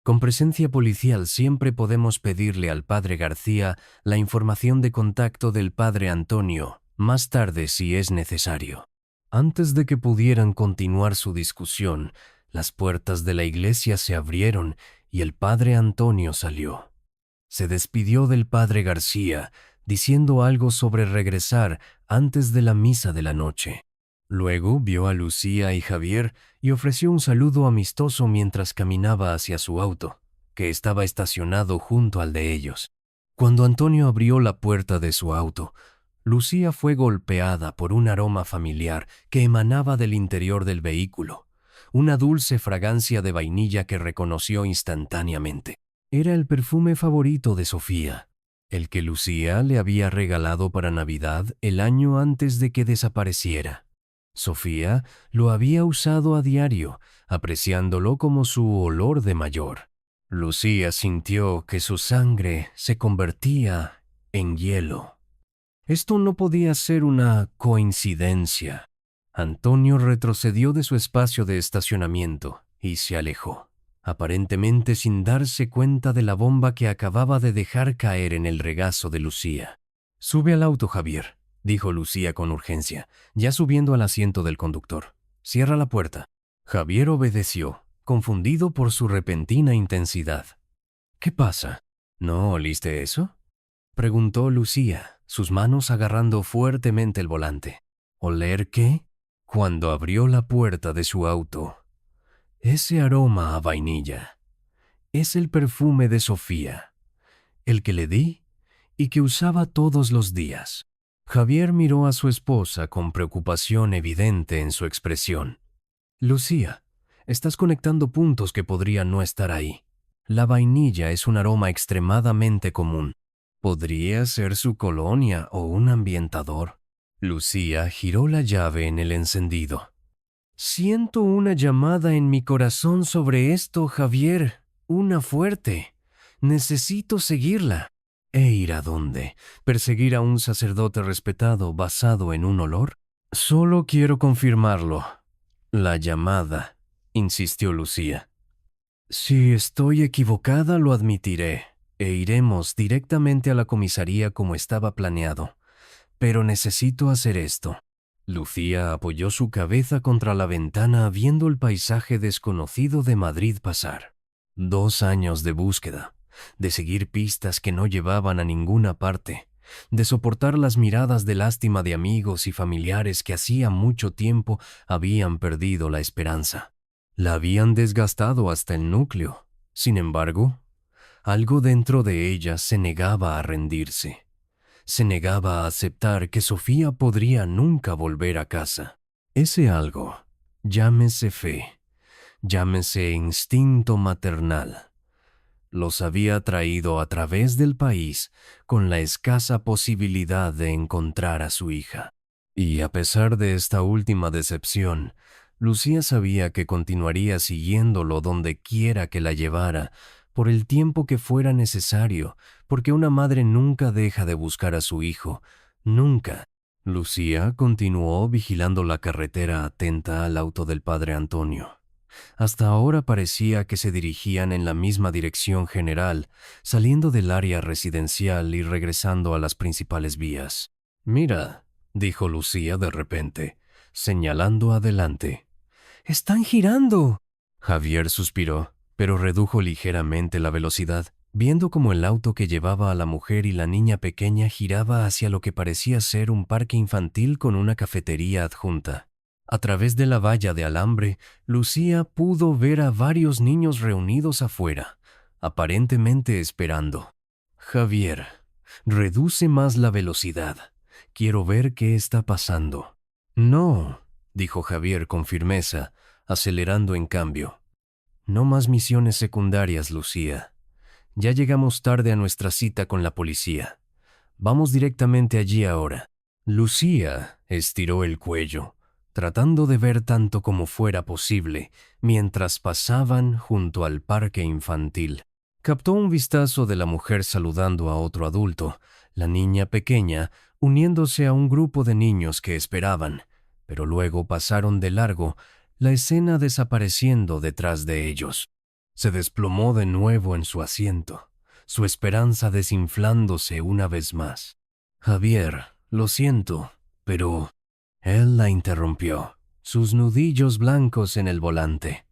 Con presencia policial siempre podemos pedirle al padre García la información de contacto del padre Antonio, más tarde si es necesario. Antes de que pudieran continuar su discusión, las puertas de la iglesia se abrieron y el padre Antonio salió. Se despidió del padre García, diciendo algo sobre regresar antes de la misa de la noche. Luego vio a Lucía y Javier y ofreció un saludo amistoso mientras caminaba hacia su auto, que estaba estacionado junto al de ellos. Cuando Antonio abrió la puerta de su auto, Lucía fue golpeada por un aroma familiar que emanaba del interior del vehículo, una dulce fragancia de vainilla que reconoció instantáneamente. Era el perfume favorito de Sofía, el que Lucía le había regalado para Navidad el año antes de que desapareciera. Sofía lo había usado a diario, apreciándolo como su olor de mayor. Lucía sintió que su sangre se convertía en hielo. Esto no podía ser una coincidencia. Antonio retrocedió de su espacio de estacionamiento y se alejó, aparentemente sin darse cuenta de la bomba que acababa de dejar caer en el regazo de Lucía. «Sube al auto, Javier», dijo Lucía con urgencia, ya subiendo al asiento del conductor. «Cierra la puerta». Javier obedeció, confundido por su repentina intensidad. «¿Qué pasa? ¿No oliste eso?», preguntó Lucía, sus manos agarrando fuertemente el volante. «¿Oler qué?». Cuando abrió la puerta de su auto, ese aroma a vainilla. Es el perfume de Sofía, el que le di y que usaba todos los días. Javier miró a su esposa con preocupación evidente en su expresión. «Lucía, estás conectando puntos que podrían no estar ahí. La vainilla es un aroma extremadamente común. Podría ser su colonia o un ambientador». Lucía giró la llave en el encendido. «Siento una llamada en mi corazón sobre esto, Javier, una fuerte. Necesito seguirla». ¿E ir a dónde? ¿Perseguir a un sacerdote respetado basado en un olor? Solo quiero confirmarlo. La llamada insistió Lucía. Si estoy equivocada, lo admitiré, e iremos directamente a la comisaría como estaba planeado. Pero necesito hacer esto. Lucía apoyó su cabeza contra la ventana viendo el paisaje desconocido de Madrid pasar. 2 años de búsqueda, de seguir pistas que no llevaban a ninguna parte, de soportar las miradas de lástima de amigos y familiares que hacía mucho tiempo habían perdido la esperanza. La habían desgastado hasta el núcleo. Sin embargo, algo dentro de ella se negaba a rendirse. Se negaba a aceptar que Sofía podría nunca volver a casa. Ese algo, llámese fe, llámese instinto maternal, los había traído a través del país con la escasa posibilidad de encontrar a su hija. Y a pesar de esta última decepción, Lucía sabía que continuaría siguiéndolo donde quiera que la llevara, por el tiempo que fuera necesario, porque una madre nunca deja de buscar a su hijo, nunca. Lucía continuó vigilando la carretera atenta al auto del padre Antonio. Hasta ahora parecía que se dirigían en la misma dirección general, saliendo del área residencial y regresando a las principales vías. «Mira», dijo Lucía de repente, señalando adelante. «¡Están girando!». Javier suspiró, pero redujo ligeramente la velocidad, viendo cómo el auto que llevaba a la mujer y la niña pequeña giraba hacia lo que parecía ser un parque infantil con una cafetería adjunta. A través de la valla de alambre, Lucía pudo ver a varios niños reunidos afuera, aparentemente esperando. «Javier, reduce más la velocidad. Quiero ver qué está pasando». «No», dijo Javier con firmeza, acelerando en cambio. «No más misiones secundarias, Lucía. Ya llegamos tarde a nuestra cita con la policía. Vamos directamente allí ahora». Lucía estiró el cuello, tratando de ver tanto como fuera posible, mientras pasaban junto al parque infantil. Captó un vistazo de la mujer saludando a otro adulto, la niña pequeña uniéndose a un grupo de niños que esperaban, pero luego pasaron de largo, la escena desapareciendo detrás de ellos. Se desplomó de nuevo en su asiento, su esperanza desinflándose una vez más. «Javier, lo siento, pero…». Él la interrumpió, sus nudillos blancos en el volante.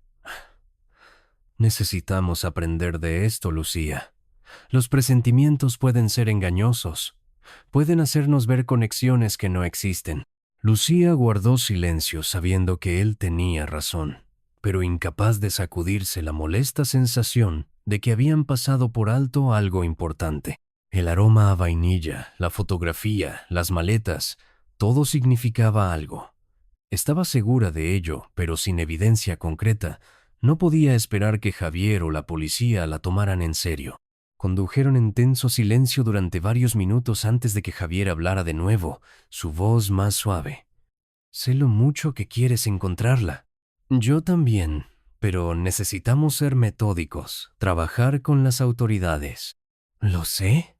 «Necesitamos aprender de esto, Lucía. Los presentimientos pueden ser engañosos. Pueden hacernos ver conexiones que no existen». Lucía guardó silencio sabiendo que él tenía razón, pero incapaz de sacudirse la molesta sensación de que habían pasado por alto algo importante. El aroma a vainilla, la fotografía, las maletas, todo significaba algo. Estaba segura de ello, pero sin evidencia concreta, no podía esperar que Javier o la policía la tomaran en serio. Condujeron en tenso silencio durante varios minutos antes de que Javier hablara de nuevo, su voz más suave. «Sé lo mucho que quieres encontrarla». «Yo también, pero necesitamos ser metódicos, trabajar con las autoridades». «¿Lo sé?»,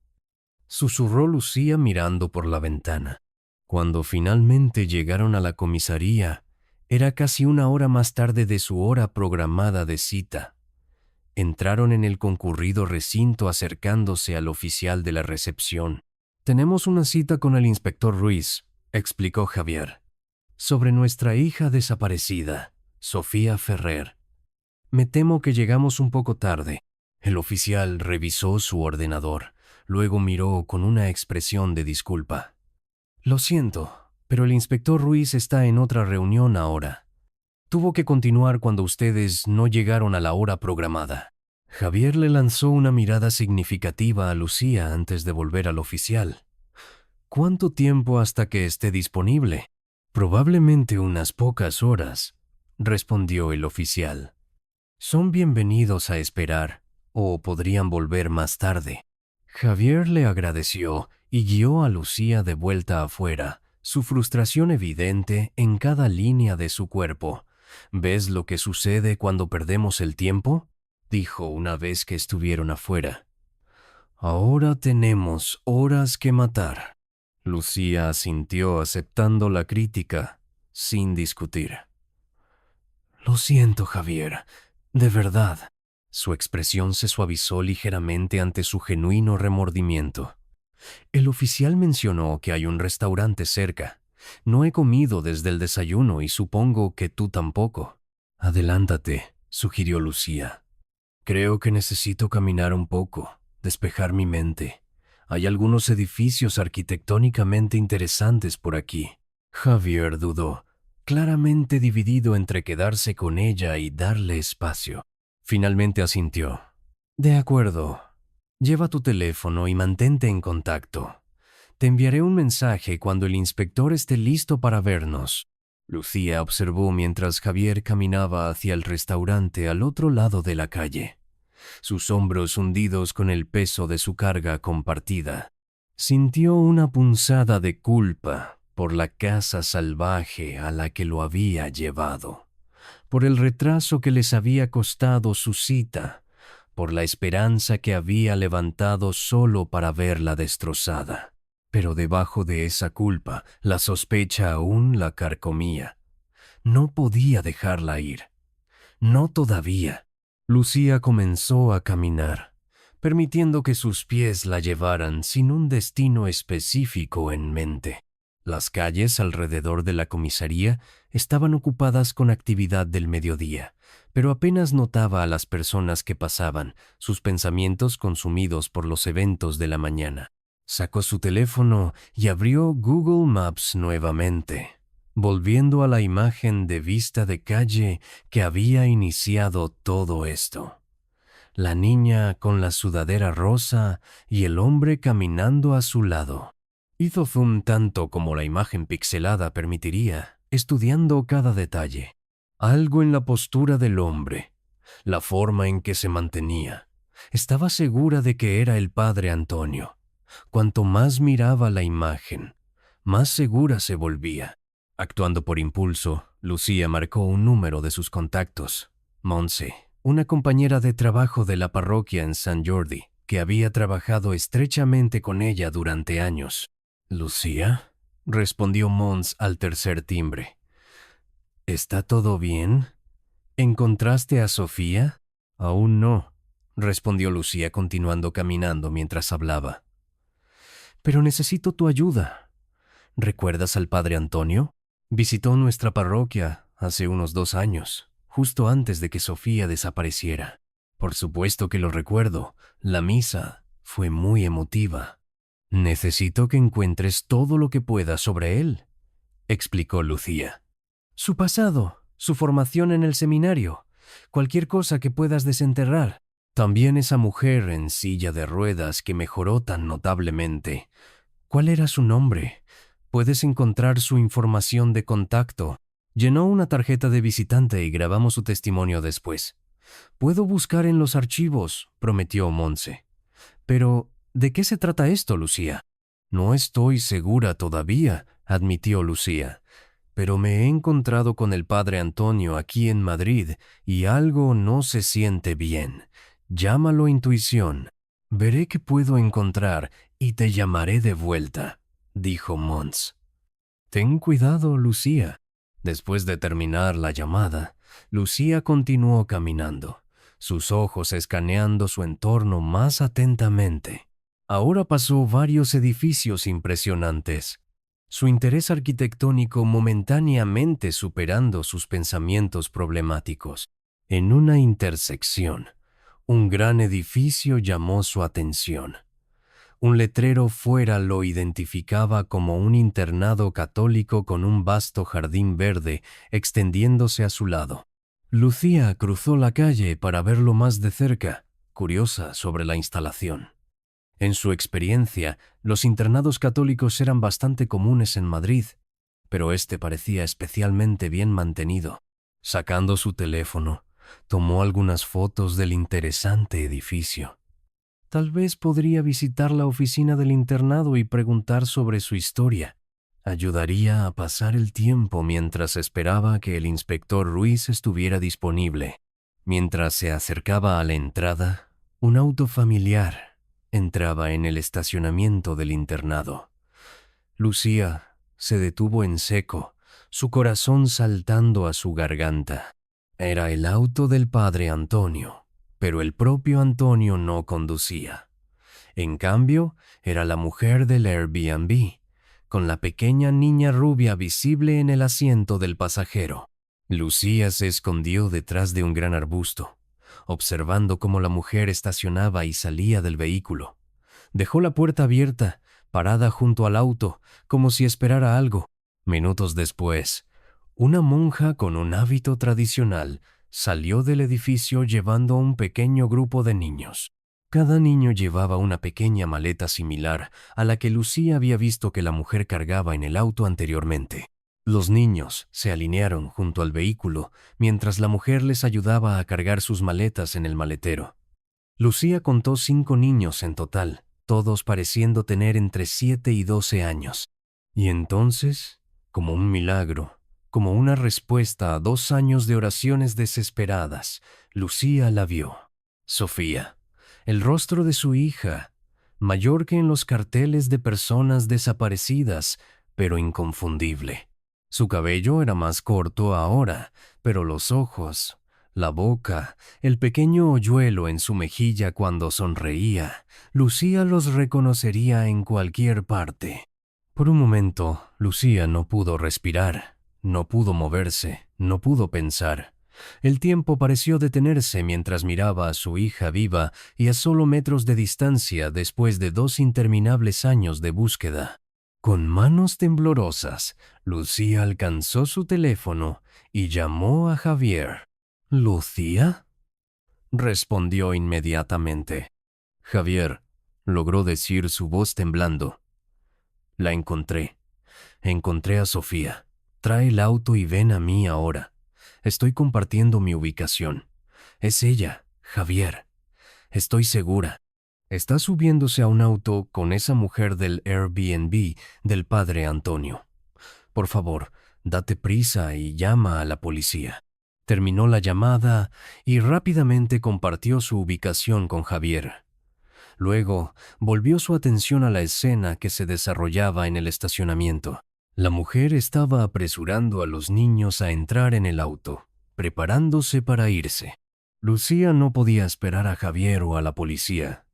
susurró Lucía mirando por la ventana. Cuando finalmente llegaron a la comisaría, era casi 1 hora más tarde de su hora programada de cita. Entraron en el concurrido recinto acercándose al oficial de la recepción. «Tenemos una cita con el inspector Ruiz», explicó Javier, «sobre nuestra hija desaparecida, Sofía Ferrer. Me temo que llegamos un poco tarde». El oficial revisó su ordenador, luego miró con una expresión de disculpa. «Lo siento, pero el inspector Ruiz está en otra reunión ahora. Tuvo que continuar cuando ustedes no llegaron a la hora programada». Javier le lanzó una mirada significativa a Lucía antes de volver al oficial. «¿Cuánto tiempo hasta que esté disponible?» «Probablemente unas pocas horas», respondió el oficial. «Son bienvenidos a esperar, o podrían volver más tarde». Javier le agradeció y guió a Lucía de vuelta afuera, su frustración evidente en cada línea de su cuerpo. «¿Ves lo que sucede cuando perdemos el tiempo?», dijo una vez que estuvieron afuera. «Ahora tenemos horas que matar». Lucía asintió aceptando la crítica, sin discutir. Lo siento, Javier, de verdad. Su expresión se suavizó ligeramente ante su genuino remordimiento. El oficial mencionó que hay un restaurante cerca. No he comido desde el desayuno y supongo que tú tampoco. Adelántate, sugirió Lucía. Creo que necesito caminar un poco, despejar mi mente. Hay algunos edificios arquitectónicamente interesantes por aquí. Javier dudó, claramente dividido entre quedarse con ella y darle espacio. Finalmente asintió. De acuerdo. Lleva tu teléfono y mantente en contacto. Te enviaré un mensaje cuando el inspector esté listo para vernos. Lucía observó mientras Javier caminaba hacia el restaurante al otro lado de la calle, sus hombros hundidos con el peso de su carga compartida. Sintió una punzada de culpa por la casa salvaje a la que lo había llevado, por el retraso que les había costado su cita, por la esperanza que había levantado solo para verla destrozada. Pero debajo de esa culpa, la sospecha aún la carcomía. No podía dejarla ir. No todavía. Lucía comenzó a caminar, permitiendo que sus pies la llevaran sin un destino específico en mente. Las calles alrededor de la comisaría estaban ocupadas con actividad del mediodía, pero apenas notaba a las personas que pasaban, sus pensamientos consumidos por los eventos de la mañana. Sacó su teléfono y abrió Google Maps nuevamente, volviendo a la imagen de vista de calle que había iniciado todo esto. La niña con la sudadera rosa y el hombre caminando a su lado. Hizo zoom tanto como la imagen pixelada permitiría, estudiando cada detalle. Algo en la postura del hombre, la forma en que se mantenía. Estaba segura de que era el padre Antonio. Cuanto más miraba la imagen, más segura se volvía. Actuando por impulso, Lucía marcó un número de sus contactos. Montse, una compañera de trabajo de la parroquia en San Jordi, que había trabajado estrechamente con ella durante años. «¿Lucía?», respondió Mons al tercer timbre. «¿Está todo bien? ¿Encontraste a Sofía?». «Aún no», respondió Lucía continuando caminando mientras hablaba. «Pero necesito tu ayuda. ¿Recuerdas al padre Antonio? Visitó nuestra parroquia hace unos 2 años, justo antes de que Sofía desapareciera. Por supuesto que lo recuerdo. La misa fue muy emotiva. Necesito que encuentres todo lo que puedas sobre él», explicó Lucía. «Su pasado, su formación en el seminario, cualquier cosa que puedas desenterrar. También esa mujer en silla de ruedas que mejoró tan notablemente. ¿Cuál era su nombre? Puedes encontrar su información de contacto. Llenó una tarjeta de visitante y grabamos su testimonio después. Puedo buscar en los archivos», prometió Montse. «Pero, ¿de qué se trata esto, Lucía?» «No estoy segura todavía», admitió Lucía. «Pero me he encontrado con el padre Antonio aquí en Madrid y algo no se siente bien. Llámalo intuición. Veré qué puedo encontrar y te llamaré de vuelta», dijo Mons. «Ten cuidado, Lucía». Después de terminar la llamada, Lucía continuó caminando, sus ojos escaneando su entorno más atentamente. Ahora pasó varios edificios impresionantes, su interés arquitectónico momentáneamente superando sus pensamientos problemáticos. En una intersección, un gran edificio llamó su atención. Un letrero fuera lo identificaba como un internado católico con un vasto jardín verde extendiéndose a su lado. Lucía cruzó la calle para verlo más de cerca, curiosa sobre la instalación. En su experiencia, los internados católicos eran bastante comunes en Madrid, pero este parecía especialmente bien mantenido. Sacando su teléfono, tomó algunas fotos del interesante edificio. Tal vez podría visitar la oficina del internado y preguntar sobre su historia. Ayudaría a pasar el tiempo mientras esperaba que el inspector Ruiz estuviera disponible. Mientras se acercaba a la entrada, un auto familiar entraba en el estacionamiento del internado. Lucía se detuvo en seco, su corazón saltando a su garganta. Era el auto del padre Antonio, pero el propio Antonio no conducía. En cambio, era la mujer del Airbnb, con la pequeña niña rubia visible en el asiento del pasajero. Lucía se escondió detrás de un gran arbusto, observando cómo la mujer estacionaba y salía del vehículo. Dejó la puerta abierta, parada junto al auto, como si esperara algo. Minutos después, una monja con un hábito tradicional salió del edificio llevando a un pequeño grupo de niños. Cada niño llevaba una pequeña maleta similar a la que Lucía había visto que la mujer cargaba en el auto anteriormente. Los niños se alinearon junto al vehículo mientras la mujer les ayudaba a cargar sus maletas en el maletero. Lucía contó 5 niños en total, todos pareciendo tener entre 7 y 12 años. Y entonces, como un milagro, como una respuesta a 2 años de oraciones desesperadas, Lucía la vio. Sofía, el rostro de su hija, mayor que en los carteles de personas desaparecidas, pero inconfundible. Su cabello era más corto ahora, pero los ojos, la boca, el pequeño hoyuelo en su mejilla cuando sonreía, Lucía los reconocería en cualquier parte. Por un momento, Lucía no pudo respirar, no pudo moverse, no pudo pensar. El tiempo pareció detenerse mientras miraba a su hija viva y a solo metros de distancia después de 2 interminables años de búsqueda. Con manos temblorosas, Lucía alcanzó su teléfono y llamó a Javier. ¿Lucía? Respondió inmediatamente. Javier, logró decir su voz temblando. La encontré. Encontré a Sofía. Trae el auto y ven a mí ahora. Estoy compartiendo mi ubicación. Es ella, Javier. Estoy segura. Está subiéndose a un auto con esa mujer del Airbnb del padre Antonio. Por favor, date prisa y llama a la policía. Terminó la llamada y rápidamente compartió su ubicación con Javier. Luego, volvió su atención a la escena que se desarrollaba en el estacionamiento. La mujer estaba apresurando a los niños a entrar en el auto, preparándose para irse. Lucía no podía esperar a Javier o a la policía.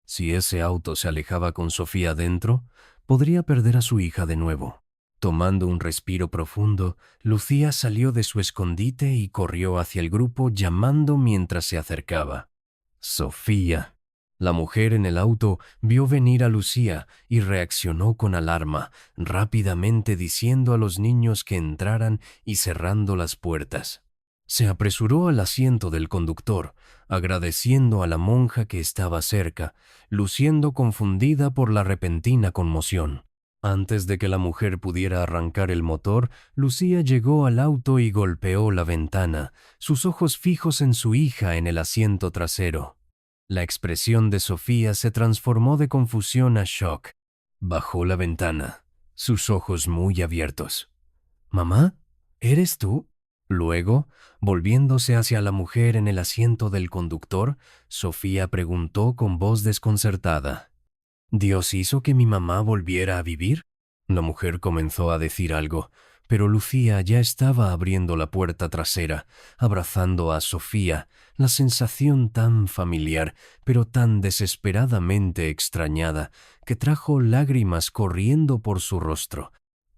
Si ese auto se alejaba con Sofía dentro, podría perder a su hija de nuevo. Tomando un respiro profundo, Lucía salió de su escondite y corrió hacia el grupo llamando mientras se acercaba. Sofía. La mujer en el auto vio venir a Lucía y reaccionó con alarma, rápidamente diciendo a los niños que entraran y cerrando las puertas. Se apresuró al asiento del conductor, agradeciendo a la monja que estaba cerca, luciendo confundida por la repentina conmoción. Antes de que la mujer pudiera arrancar el motor, Lucía llegó al auto y golpeó la ventana, sus ojos fijos en su hija en el asiento trasero. La expresión de Sofía se transformó de confusión a shock. Bajó la ventana, sus ojos muy abiertos. «¿Mamá? ¿Eres tú?» Luego, volviéndose hacia la mujer en el asiento del conductor, Sofía preguntó con voz desconcertada. «¿Dios hizo que mi mamá volviera a vivir?» La mujer comenzó a decir algo, pero Lucía ya estaba abriendo la puerta trasera, abrazando a Sofía, la sensación tan familiar, pero tan desesperadamente extrañada, que trajo lágrimas corriendo por su rostro.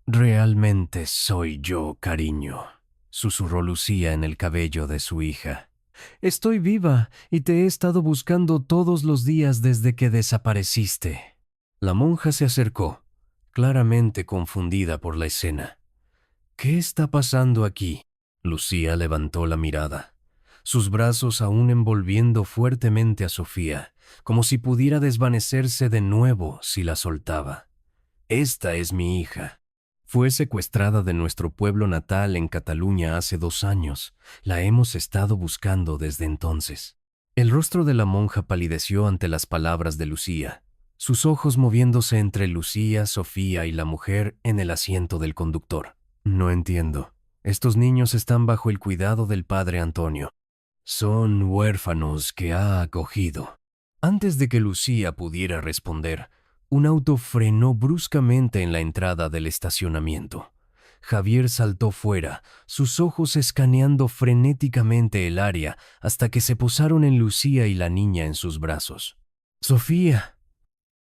«Realmente soy yo, cariño», susurró Lucía en el cabello de su hija. «Estoy viva y te he estado buscando todos los días desde que desapareciste». La monja se acercó, claramente confundida por la escena. «¿Qué está pasando aquí?» Lucía levantó la mirada, sus brazos aún envolviendo fuertemente a Sofía, como si pudiera desvanecerse de nuevo si la soltaba. «Esta es mi hija. Fue secuestrada de nuestro pueblo natal en Cataluña hace 2 años. La hemos estado buscando desde entonces». El rostro de la monja palideció ante las palabras de Lucía, sus ojos moviéndose entre Lucía, Sofía y la mujer en el asiento del conductor. «No entiendo. Estos niños están bajo el cuidado del padre Antonio. Son huérfanos que ha acogido». Antes de que Lucía pudiera responder, un auto frenó bruscamente en la entrada del estacionamiento. Javier saltó fuera, sus ojos escaneando frenéticamente el área hasta que se posaron en Lucía y la niña en sus brazos. «Sofía»,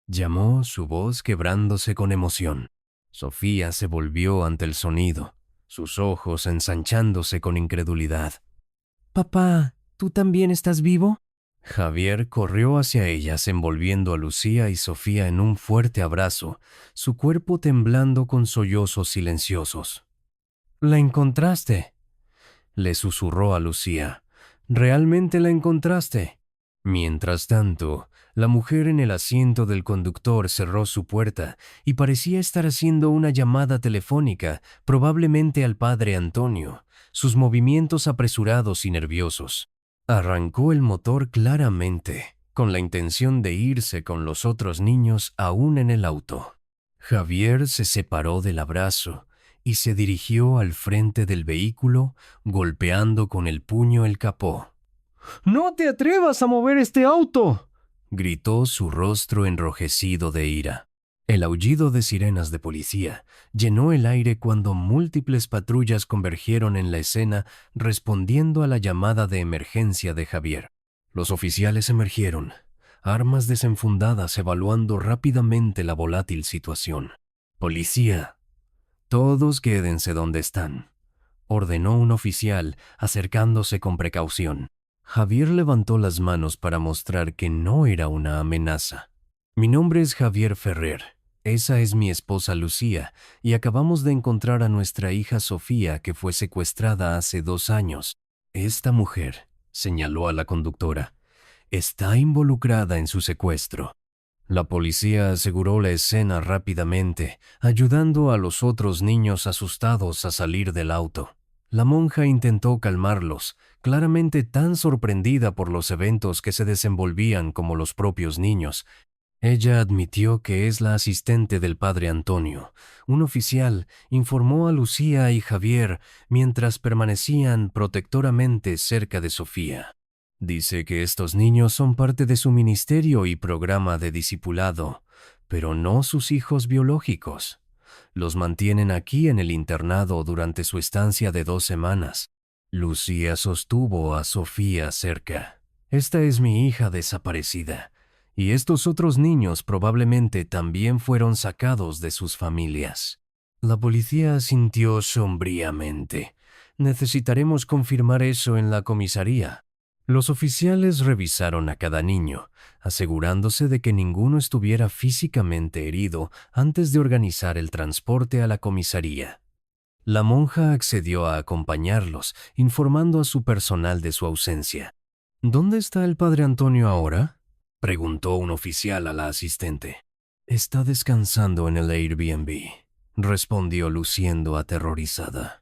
llamó, su voz quebrándose con emoción. Sofía se volvió ante el sonido, sus ojos ensanchándose con incredulidad. «Papá, ¿tú también estás vivo?» Javier corrió hacia ellas envolviendo a Lucía y Sofía en un fuerte abrazo, su cuerpo temblando con sollozos silenciosos. «¿La encontraste?», le susurró a Lucía. «¿Realmente la encontraste?». Mientras tanto, la mujer en el asiento del conductor cerró su puerta y parecía estar haciendo una llamada telefónica, probablemente al padre Antonio, sus movimientos apresurados y nerviosos. Arrancó el motor claramente, con la intención de irse con los otros niños aún en el auto. Javier se separó del abrazo y se dirigió al frente del vehículo, golpeando con el puño el capó. «¡No te atrevas a mover este auto!», gritó, su rostro enrojecido de ira. El aullido de sirenas de policía llenó el aire cuando múltiples patrullas convergieron en la escena respondiendo a la llamada de emergencia de Javier. Los oficiales emergieron, armas desenfundadas evaluando rápidamente la volátil situación. «Policía, todos quédense donde están», ordenó un oficial acercándose con precaución. Javier levantó las manos para mostrar que no era una amenaza. «Mi nombre es Javier Ferrer. Esa es mi esposa Lucía, y acabamos de encontrar a nuestra hija Sofía, que fue secuestrada hace 2 años. Esta mujer», señaló a la conductora, «está involucrada en su secuestro». La policía aseguró la escena rápidamente, ayudando a los otros niños asustados a salir del auto. La monja intentó calmarlos, claramente tan sorprendida por los eventos que se desenvolvían como los propios niños. Ella admitió que es la asistente del padre Antonio. Un oficial informó a Lucía y Javier mientras permanecían protectoramente cerca de Sofía. «Dice que estos niños son parte de su ministerio y programa de discipulado, pero no sus hijos biológicos. Los mantienen aquí en el internado durante su estancia de 2 semanas. Lucía sostuvo a Sofía cerca. «Esta es mi hija desaparecida, y estos otros niños probablemente también fueron sacados de sus familias». La policía asintió sombríamente. «Necesitaremos confirmar eso en la comisaría». Los oficiales revisaron a cada niño, asegurándose de que ninguno estuviera físicamente herido antes de organizar el transporte a la comisaría. La monja accedió a acompañarlos, informando a su personal de su ausencia. «¿Dónde está el padre Antonio ahora?», preguntó un oficial a la asistente. «Está descansando en el Airbnb», respondió luciendo aterrorizada.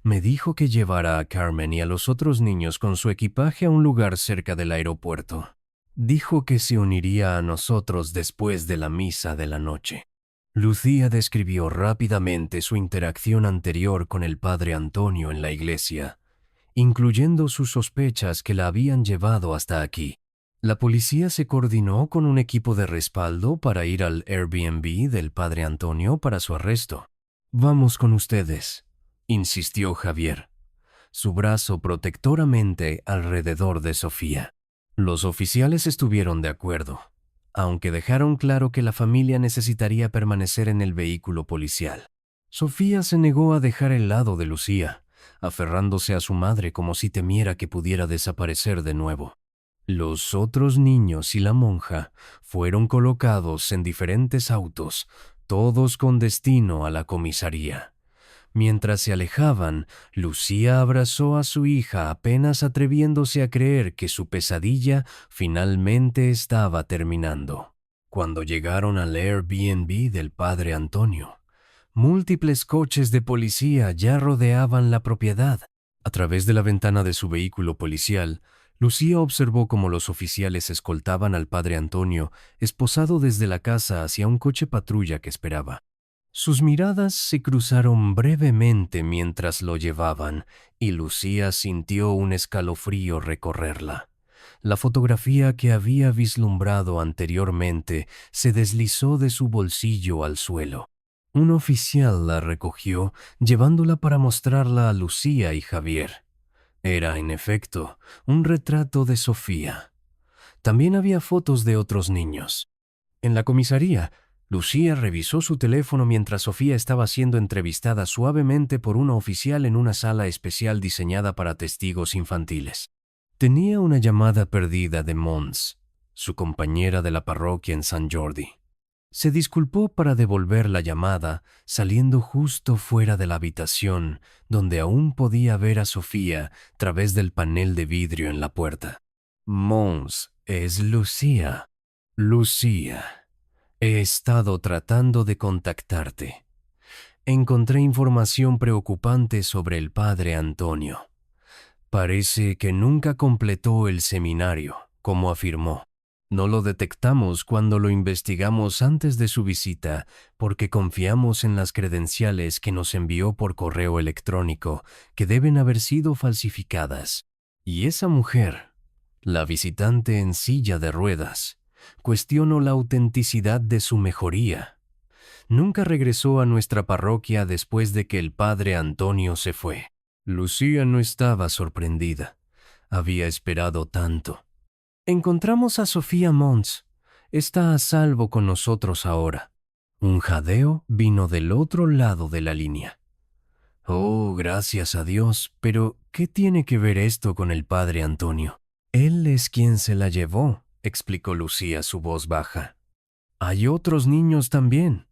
«Me dijo que llevara a Carmen y a los otros niños con su equipaje a un lugar cerca del aeropuerto. Dijo que se uniría a nosotros después de la misa de la noche». Lucía describió rápidamente su interacción anterior con el padre Antonio en la iglesia, incluyendo sus sospechas que la habían llevado hasta aquí. La policía se coordinó con un equipo de respaldo para ir al Airbnb del padre Antonio para su arresto. «Vamos con ustedes», insistió Javier, su brazo protectoramente alrededor de Sofía. Los oficiales estuvieron de acuerdo, aunque dejaron claro que la familia necesitaría permanecer en el vehículo policial. Sofía se negó a dejar el lado de Lucía, aferrándose a su madre como si temiera que pudiera desaparecer de nuevo. Los otros niños y la monja fueron colocados en diferentes autos, todos con destino a la comisaría. Mientras se alejaban, Lucía abrazó a su hija apenas atreviéndose a creer que su pesadilla finalmente estaba terminando. Cuando llegaron al Airbnb del padre Antonio, múltiples coches de policía ya rodeaban la propiedad. A través de la ventana de su vehículo policial, Lucía observó cómo los oficiales escoltaban al padre Antonio, esposado desde la casa hacia un coche patrulla que esperaba. Sus miradas se cruzaron brevemente mientras lo llevaban, y Lucía sintió un escalofrío recorrerla. La fotografía que había vislumbrado anteriormente se deslizó de su bolsillo al suelo. Un oficial la recogió, llevándola para mostrarla a Lucía y Javier. Era, en efecto, un retrato de Sofía. También había fotos de otros niños. En la comisaría, Lucía revisó su teléfono mientras Sofía estaba siendo entrevistada suavemente por una oficial en una sala especial diseñada para testigos infantiles. Tenía una llamada perdida de Mons, su compañera de la parroquia en San Jordi. Se disculpó para devolver la llamada, saliendo justo fuera de la habitación, donde aún podía ver a Sofía a través del panel de vidrio en la puerta. Mons, es Lucía. Lucía, he estado tratando de contactarte. Encontré información preocupante sobre el padre Antonio. Parece que nunca completó el seminario, como afirmó. No lo detectamos cuando lo investigamos antes de su visita porque confiamos en las credenciales que nos envió por correo electrónico, que deben haber sido falsificadas. Y esa mujer, la visitante en silla de ruedas, cuestiono la autenticidad de su mejoría. Nunca regresó a nuestra parroquia después de que el padre Antonio se fue. Lucía no estaba sorprendida. Había esperado tanto. Encontramos a Sofía Mons. Está a salvo con nosotros ahora. Un jadeo vino del otro lado de la línea. Oh, gracias a Dios, pero ¿qué tiene que ver esto con el padre Antonio? Él es quien se la llevó, explicó Lucía, su voz baja. Hay otros niños también.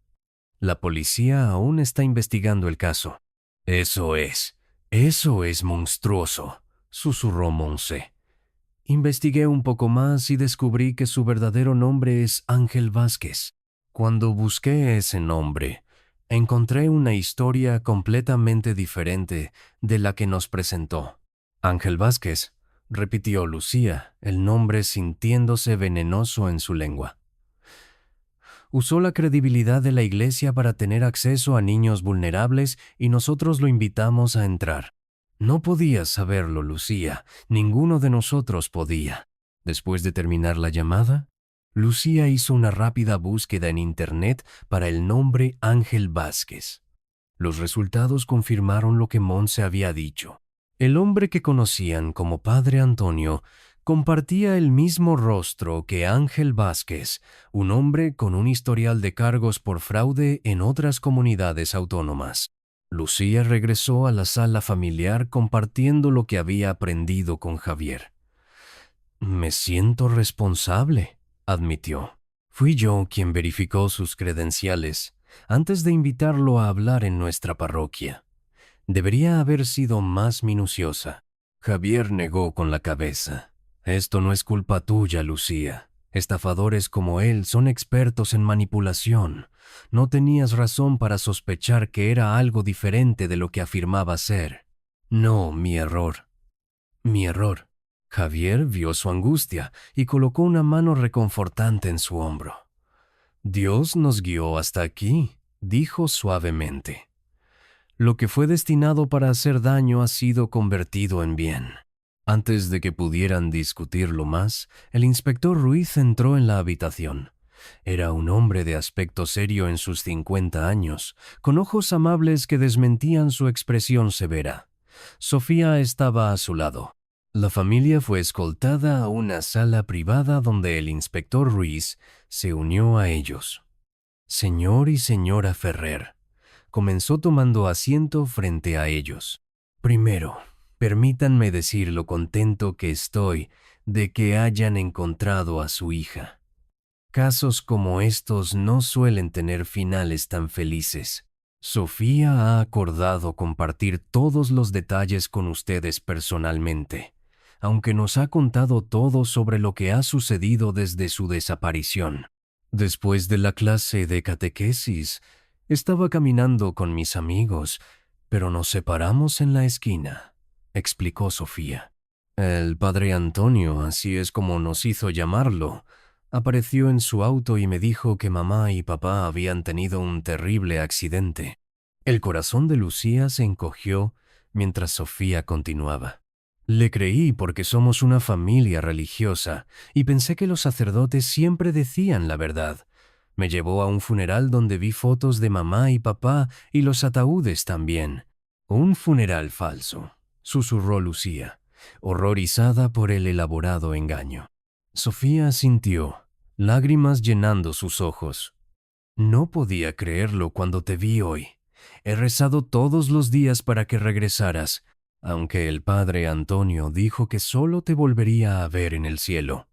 La policía aún está investigando el caso. Eso es monstruoso, susurró Monse. Investigué un poco más y descubrí que su verdadero nombre es Ángel Vázquez. Cuando busqué ese nombre, encontré una historia completamente diferente de la que nos presentó. Ángel Vázquez, repitió Lucía, el nombre sintiéndose venenoso en su lengua. Usó la credibilidad de la iglesia para tener acceso a niños vulnerables y nosotros lo invitamos a entrar. No podías saberlo, Lucía. Ninguno de nosotros podía. Después de terminar la llamada, Lucía hizo una rápida búsqueda en Internet para el nombre Ángel Vázquez. Los resultados confirmaron lo que Monse había dicho. El hombre que conocían como Padre Antonio compartía el mismo rostro que Ángel Vázquez, un hombre con un historial de cargos por fraude en otras comunidades autónomas. Lucía regresó a la sala familiar compartiendo lo que había aprendido con Javier. Me siento responsable, admitió. Fui yo quien verificó sus credenciales antes de invitarlo a hablar en nuestra parroquia. Debería haber sido más minuciosa. Javier negó con la cabeza. Esto no es culpa tuya, Lucía. Estafadores como él son expertos en manipulación. No tenías razón para sospechar que era algo diferente de lo que afirmaba ser. No, mi error. Mi error. Javier vio su angustia y colocó una mano reconfortante en su hombro. Dios nos guió hasta aquí, dijo suavemente. Lo que fue destinado para hacer daño ha sido convertido en bien. Antes de que pudieran discutirlo más, el inspector Ruiz entró en la habitación. Era un hombre de aspecto serio en sus 50 años, con ojos amables que desmentían su expresión severa. Sofía estaba a su lado. La familia fue escoltada a una sala privada donde el inspector Ruiz se unió a ellos. Señor y señora Ferrer, comenzó tomando asiento frente a ellos. Primero, permítanme decir lo contento que estoy de que hayan encontrado a su hija. Casos como estos no suelen tener finales tan felices. Sofía ha acordado compartir todos los detalles con ustedes personalmente, aunque nos ha contado todo sobre lo que ha sucedido desde su desaparición. Después de la clase de catequesis, estaba caminando con mis amigos, pero nos separamos en la esquina, explicó Sofía. El padre Antonio, así es como nos hizo llamarlo, apareció en su auto y me dijo que mamá y papá habían tenido un terrible accidente. El corazón de Lucía se encogió mientras Sofía continuaba. Le creí porque somos una familia religiosa y pensé que los sacerdotes siempre decían la verdad. Me llevó a un funeral donde vi fotos de mamá y papá y los ataúdes también. Un funeral falso, susurró Lucía, horrorizada por el elaborado engaño. Sofía asintió, lágrimas llenando sus ojos. No podía creerlo cuando te vi hoy. He rezado todos los días para que regresaras, aunque el padre Antonio dijo que solo te volvería a ver en el cielo.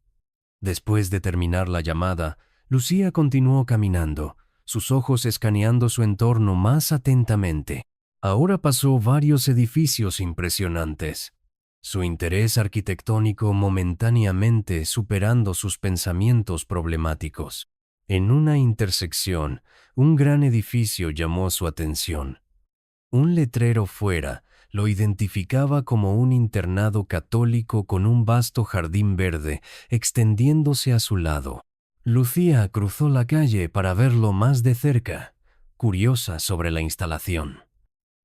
Después de terminar la llamada, Lucía continuó caminando, sus ojos escaneando su entorno más atentamente. Ahora pasó varios edificios impresionantes, su interés arquitectónico momentáneamente superando sus pensamientos problemáticos. En una intersección, un gran edificio llamó su atención. Un letrero fuera lo identificaba como un internado católico con un vasto jardín verde extendiéndose a su lado. Lucía cruzó la calle para verlo más de cerca, curiosa sobre la instalación.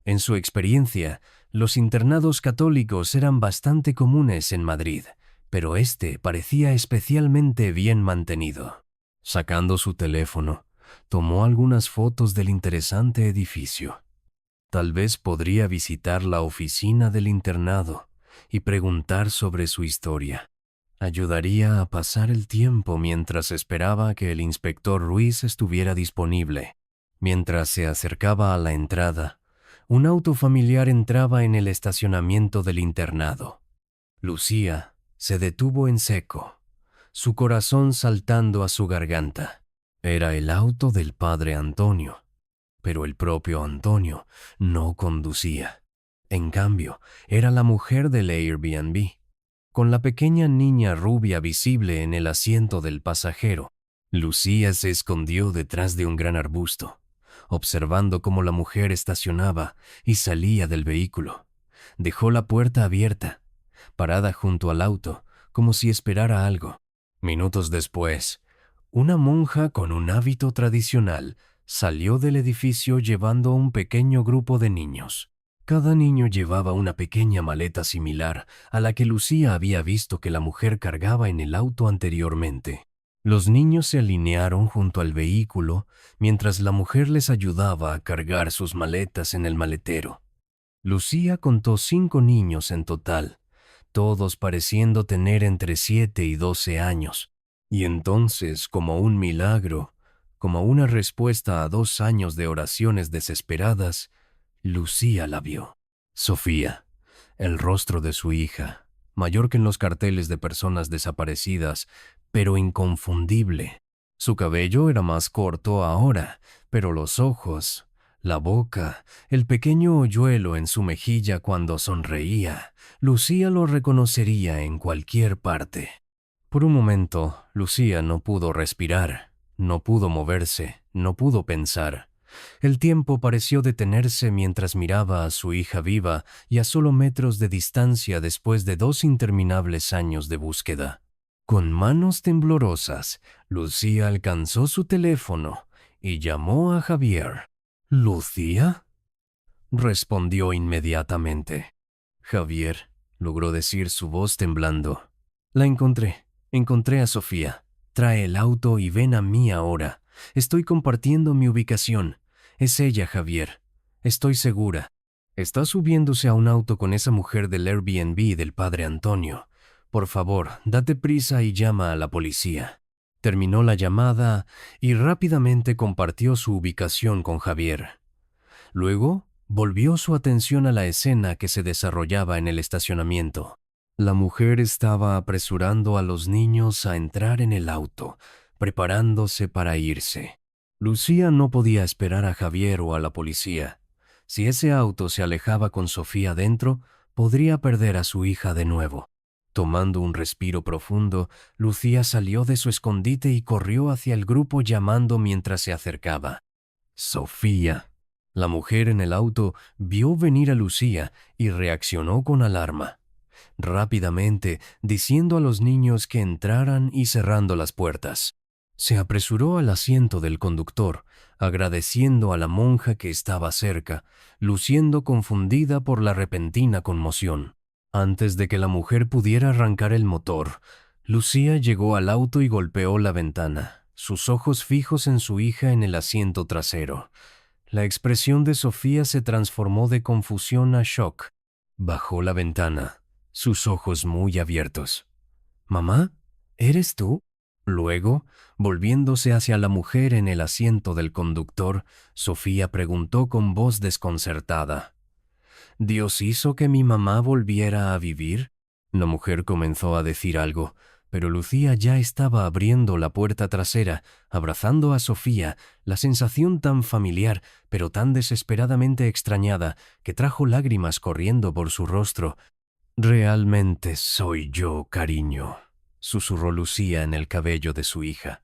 En su experiencia, los internados católicos eran bastante comunes en Madrid, pero este parecía especialmente bien mantenido. Sacando su teléfono, tomó algunas fotos del interesante edificio. Tal vez podría visitar la oficina del internado y preguntar sobre su historia. Ayudaría a pasar el tiempo mientras esperaba que el inspector Ruiz estuviera disponible. Mientras se acercaba a la entrada, un auto familiar entraba en el estacionamiento del internado. Lucía se detuvo en seco, su corazón saltando a su garganta. Era el auto del padre Antonio, pero el propio Antonio no conducía. En cambio, era la mujer del Airbnb, con la pequeña niña rubia visible en el asiento del pasajero. Lucía se escondió detrás de un gran arbusto, observando cómo la mujer estacionaba y salía del vehículo. Dejó la puerta abierta, parada junto al auto, como si esperara algo. Minutos después, una monja con un hábito tradicional salió del edificio llevando un pequeño grupo de niños. Cada niño llevaba una pequeña maleta similar a la que Lucía había visto que la mujer cargaba en el auto anteriormente. Los niños se alinearon junto al vehículo mientras la mujer les ayudaba a cargar sus maletas en el maletero. Lucía contó 5 niños en total, todos pareciendo tener entre 7 y 12 años. Y entonces, como un milagro, como una respuesta a 2 años de oraciones desesperadas, Lucía la vio. Sofía, el rostro de su hija, mayor que en los carteles de personas desaparecidas, pero inconfundible. Su cabello era más corto ahora, pero los ojos, la boca, el pequeño hoyuelo en su mejilla cuando sonreía, Lucía lo reconocería en cualquier parte. Por un momento, Lucía no pudo respirar, no pudo moverse, no pudo pensar. El tiempo pareció detenerse mientras miraba a su hija viva y a solo metros de distancia después de 2 interminables años de búsqueda. Con manos temblorosas, Lucía alcanzó su teléfono y llamó a Javier. ¿Lucía? Respondió inmediatamente. Javier, logró decir su voz temblando. La encontré a Sofía. Trae el auto y ven a mí ahora. Estoy compartiendo mi ubicación. Es ella, Javier. Estoy segura. Está subiéndose a un auto con esa mujer del Airbnb del padre Antonio. Por favor, date prisa y llama a la policía. Terminó la llamada y rápidamente compartió su ubicación con Javier. Luego, volvió su atención a la escena que se desarrollaba en el estacionamiento. La mujer estaba apresurando a los niños a entrar en el auto, preparándose para irse. Lucía no podía esperar a Javier o a la policía. Si ese auto se alejaba con Sofía dentro, podría perder a su hija de nuevo. Tomando un respiro profundo, Lucía salió de su escondite y corrió hacia el grupo llamando mientras se acercaba. Sofía. La mujer en el auto vio venir a Lucía y reaccionó con alarma. Rápidamente, diciendo a los niños que entraran y cerrando las puertas. Se apresuró al asiento del conductor, agradeciendo a la monja que estaba cerca, luciendo confundida por la repentina conmoción. Antes de que la mujer pudiera arrancar el motor, Lucía llegó al auto y golpeó la ventana. sus ojos fijos en su hija en el asiento trasero. La expresión de Sofía se transformó de confusión a shock. Bajó la ventana, sus ojos muy abiertos. «¿Mamá? ¿Eres tú?» Luego, volviéndose hacia la mujer en el asiento del conductor, Sofía preguntó con voz desconcertada: «¿Dios hizo que mi mamá volviera a vivir?» La mujer comenzó a decir algo, pero Lucía ya estaba abriendo la puerta trasera, abrazando a Sofía, la sensación tan familiar, pero tan desesperadamente extrañada, que trajo lágrimas corriendo por su rostro. «Realmente soy yo, cariño», susurró Lucía en el cabello de su hija.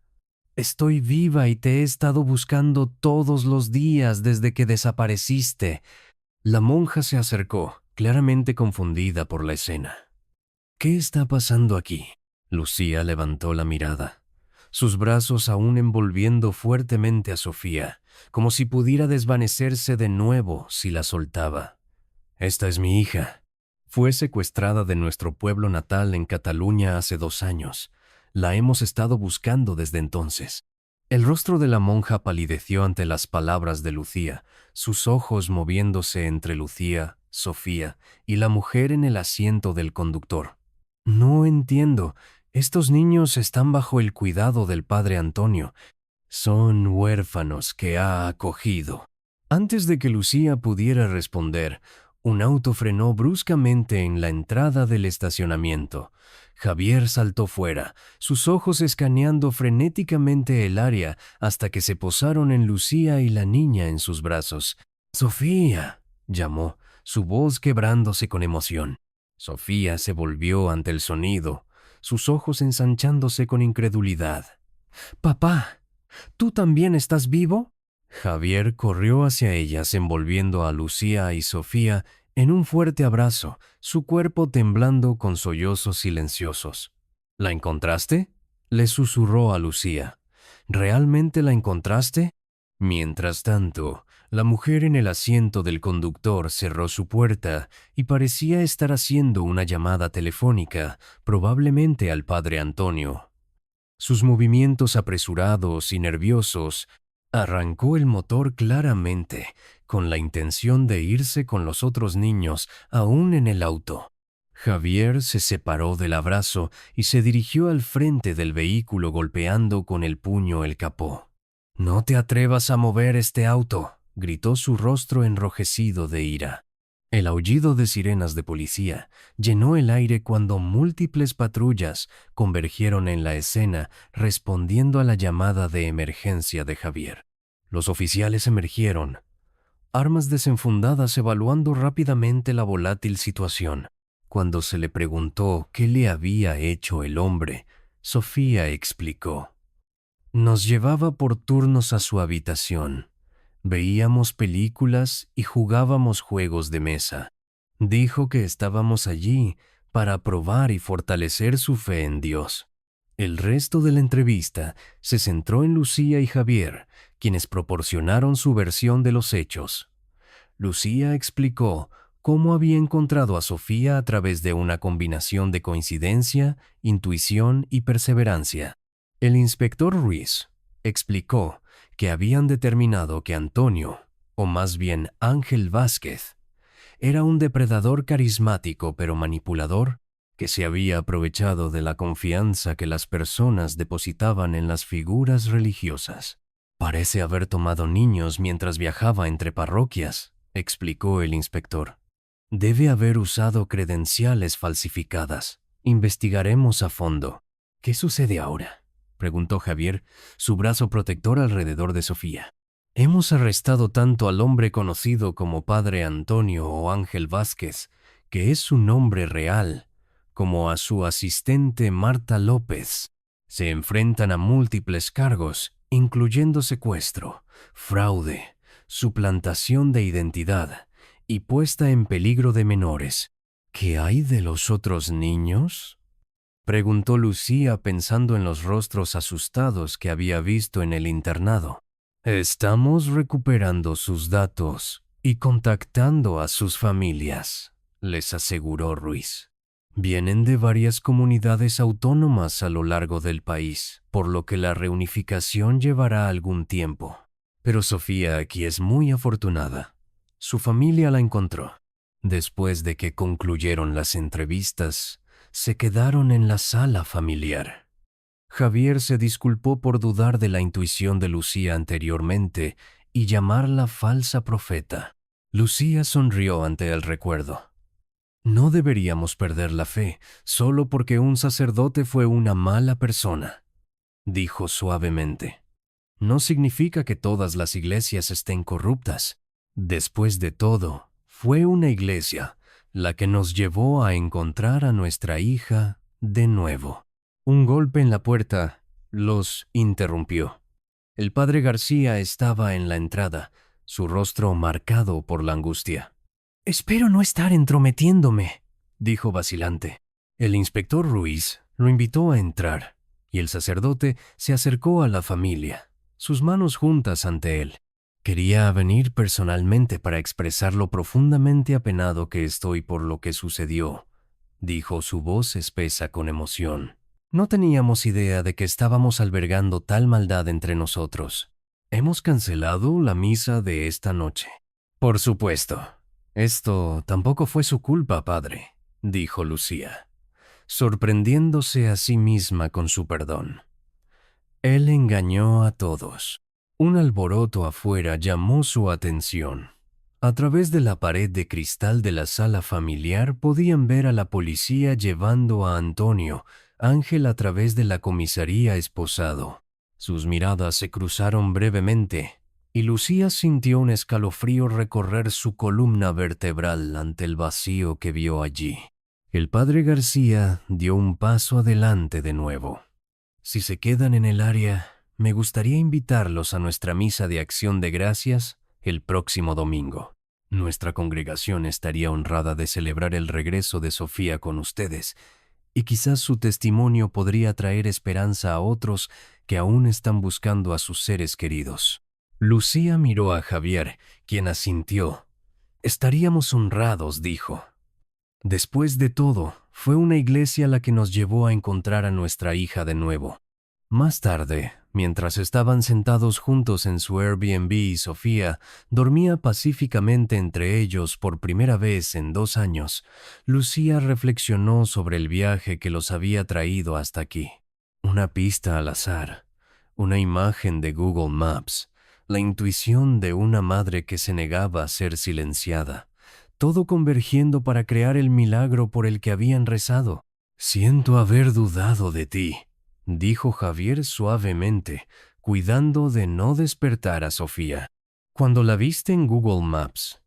«Estoy viva y te he estado buscando todos los días desde que desapareciste». La monja se acercó, claramente confundida por la escena. «¿Qué está pasando aquí?» Lucía levantó la mirada, sus brazos aún envolviendo fuertemente a Sofía, como si pudiera desvanecerse de nuevo si la soltaba. «Esta es mi hija. Fue secuestrada de nuestro pueblo natal en Cataluña hace 2 años. La hemos estado buscando desde entonces». El rostro de la monja palideció ante las palabras de Lucía, sus ojos moviéndose entre Lucía, Sofía y la mujer en el asiento del conductor. «No entiendo. Estos niños están bajo el cuidado del padre Antonio. Son huérfanos que ha acogido». Antes de que Lucía pudiera responder, un auto frenó bruscamente en la entrada del estacionamiento. Javier saltó fuera, sus ojos escaneando frenéticamente el área hasta que se posaron en Lucía y la niña en sus brazos. «Sofía», llamó, su voz quebrándose con emoción. Sofía se volvió ante el sonido, sus ojos ensanchándose con incredulidad. «Papá, ¿tú también estás vivo?» Javier corrió hacia ellas envolviendo a Lucía y Sofía en un fuerte abrazo, su cuerpo temblando con sollozos silenciosos. «¿La encontraste?», le susurró a Lucía. «¿Realmente la encontraste?» Mientras tanto, la mujer en el asiento del conductor cerró su puerta y parecía estar haciendo una llamada telefónica, probablemente al padre Antonio. Sus movimientos apresurados y nerviosos. Arrancó el motor claramente, con la intención de irse con los otros niños aún en el auto. Javier se separó del abrazo y se dirigió al frente del vehículo golpeando con el puño el capó. «No te atrevas a mover este auto», gritó su rostro enrojecido de ira. El aullido de sirenas de policía llenó el aire cuando múltiples patrullas convergieron en la escena respondiendo a la llamada de emergencia de Javier. Los oficiales emergieron, armas desenfundadas evaluando rápidamente la volátil situación. Cuando se le preguntó qué le había hecho el hombre, Sofía explicó: «Nos llevaba por turnos a su habitación. Veíamos películas y jugábamos juegos de mesa. Dijo que estábamos allí para probar y fortalecer su fe en Dios». El resto de la entrevista se centró en Lucía y Javier, quienes proporcionaron su versión de los hechos. Lucía explicó cómo había encontrado a Sofía a través de una combinación de coincidencia, intuición y perseverancia. El inspector Ruiz explicó que habían determinado que Antonio, o más bien Ángel Vázquez, era un depredador carismático pero manipulador que se había aprovechado de la confianza que las personas depositaban en las figuras religiosas. «Parece haber tomado niños mientras viajaba entre parroquias», explicó el inspector. «Debe haber usado credenciales falsificadas. Investigaremos a fondo». «¿Qué sucede ahora?», preguntó Javier, su brazo protector alrededor de Sofía. «Hemos arrestado tanto al hombre conocido como Padre Antonio o Ángel Vázquez, que es su nombre real, como a su asistente Marta López. Se enfrentan a múltiples cargos, incluyendo secuestro, fraude, suplantación de identidad y puesta en peligro de menores». «¿Qué hay de los otros niños?», preguntó Lucía pensando en los rostros asustados que había visto en el internado. «Estamos recuperando sus datos y contactando a sus familias», les aseguró Ruiz. Vienen de varias comunidades autónomas a lo largo del país, por lo que la reunificación llevará algún tiempo. Pero Sofía aquí es muy afortunada. Su familia la encontró. Después de que concluyeron las entrevistas, se quedaron en la sala familiar. Javier se disculpó por dudar de la intuición de Lucía anteriormente y llamarla falsa profeta. Lucía sonrió ante el recuerdo. No deberíamos perder la fe solo porque un sacerdote fue una mala persona, dijo suavemente. No significa que todas las iglesias estén corruptas. Después de todo, fue una iglesia la que nos llevó a encontrar a nuestra hija de nuevo. Un golpe en la puerta los interrumpió. El padre García estaba en la entrada, su rostro marcado por la angustia. «Espero no estar entrometiéndome», dijo vacilante. El inspector Ruiz lo invitó a entrar, y el sacerdote se acercó a la familia, sus manos juntas ante él. «Quería venir personalmente para expresar lo profundamente apenado que estoy por lo que sucedió», dijo su voz espesa con emoción. «No teníamos idea de que estábamos albergando tal maldad entre nosotros. Hemos cancelado la misa de esta noche». «Por supuesto. Esto tampoco fue su culpa, padre», dijo Lucía, sorprendiéndose a sí misma con su perdón. Él engañó a todos. Un alboroto afuera llamó su atención. A través de la pared de cristal de la sala familiar podían ver a la policía llevando a Antonio Ángel a través de la comisaría esposado. Sus miradas se cruzaron brevemente, y Lucía sintió un escalofrío recorrer su columna vertebral ante el vacío que vio allí. El padre García dio un paso adelante de nuevo. «Si se quedan en el área, me gustaría invitarlos a nuestra misa de acción de gracias el próximo domingo. Nuestra congregación estaría honrada de celebrar el regreso de Sofía con ustedes, y quizás su testimonio podría traer esperanza a otros que aún están buscando a sus seres queridos». Lucía miró a Javier, quien asintió. «Estaríamos honrados», dijo. Después de todo, fue una iglesia la que nos llevó a encontrar a nuestra hija de nuevo. Más tarde, mientras estaban sentados juntos en su Airbnb y Sofía dormía pacíficamente entre ellos por primera vez en 2 años, Lucía reflexionó sobre el viaje que los había traído hasta aquí. Una pista al azar, una imagen de Google Maps, la intuición de una madre que se negaba a ser silenciada, todo convergiendo para crear el milagro por el que habían rezado. «Siento haber dudado de ti», dijo Javier suavemente, cuidando de no despertar a Sofía. «Cuando la viste en Google Maps,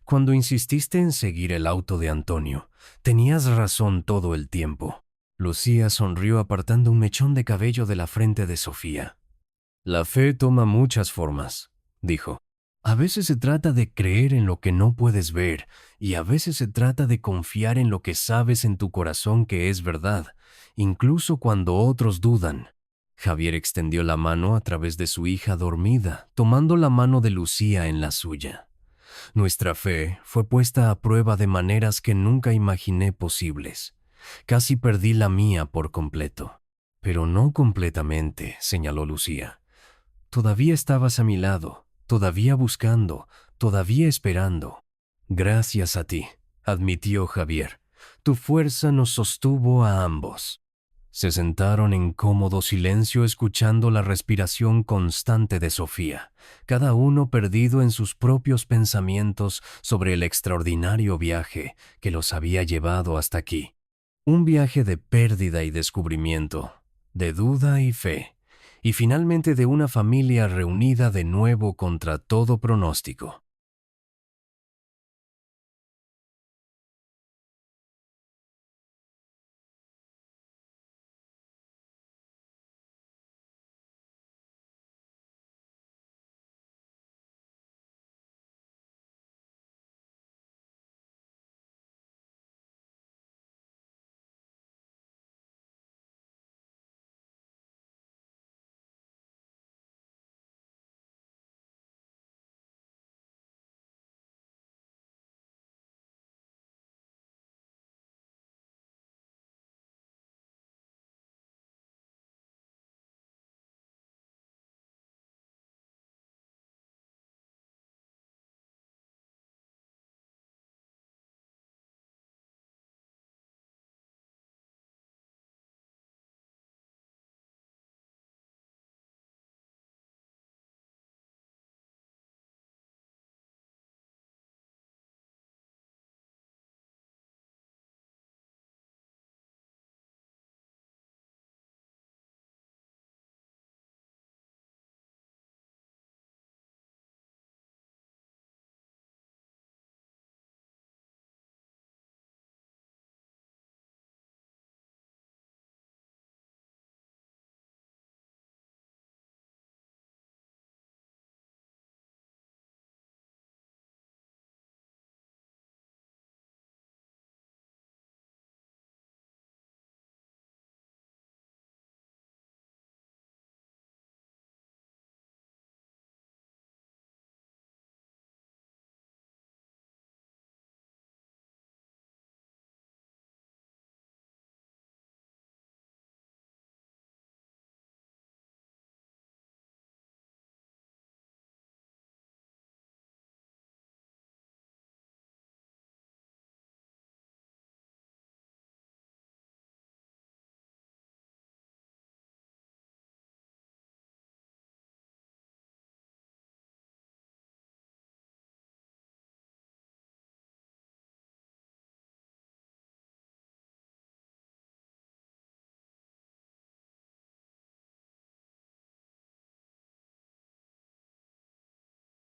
cuando insististe en seguir el auto de Antonio, tenías razón todo el tiempo». Lucía sonrió apartando un mechón de cabello de la frente de Sofía. «La fe toma muchas formas», dijo. «A veces se trata de creer en lo que no puedes ver, y a veces se trata de confiar en lo que sabes en tu corazón que es verdad, incluso cuando otros dudan». Javier extendió la mano a través de su hija dormida, tomando la mano de Lucía en la suya. «Nuestra fe fue puesta a prueba de maneras que nunca imaginé posibles. Casi perdí la mía por completo». «Pero no completamente», señaló Lucía. «Todavía estabas a mi lado, todavía buscando, todavía esperando». «Gracias a ti», admitió Javier. «Tu fuerza nos sostuvo a ambos». Se sentaron en cómodo silencio escuchando la respiración constante de Sofía, cada uno perdido en sus propios pensamientos sobre el extraordinario viaje que los había llevado hasta aquí. Un viaje de pérdida y descubrimiento, de duda y fe, y finalmente de una familia reunida de nuevo contra todo pronóstico.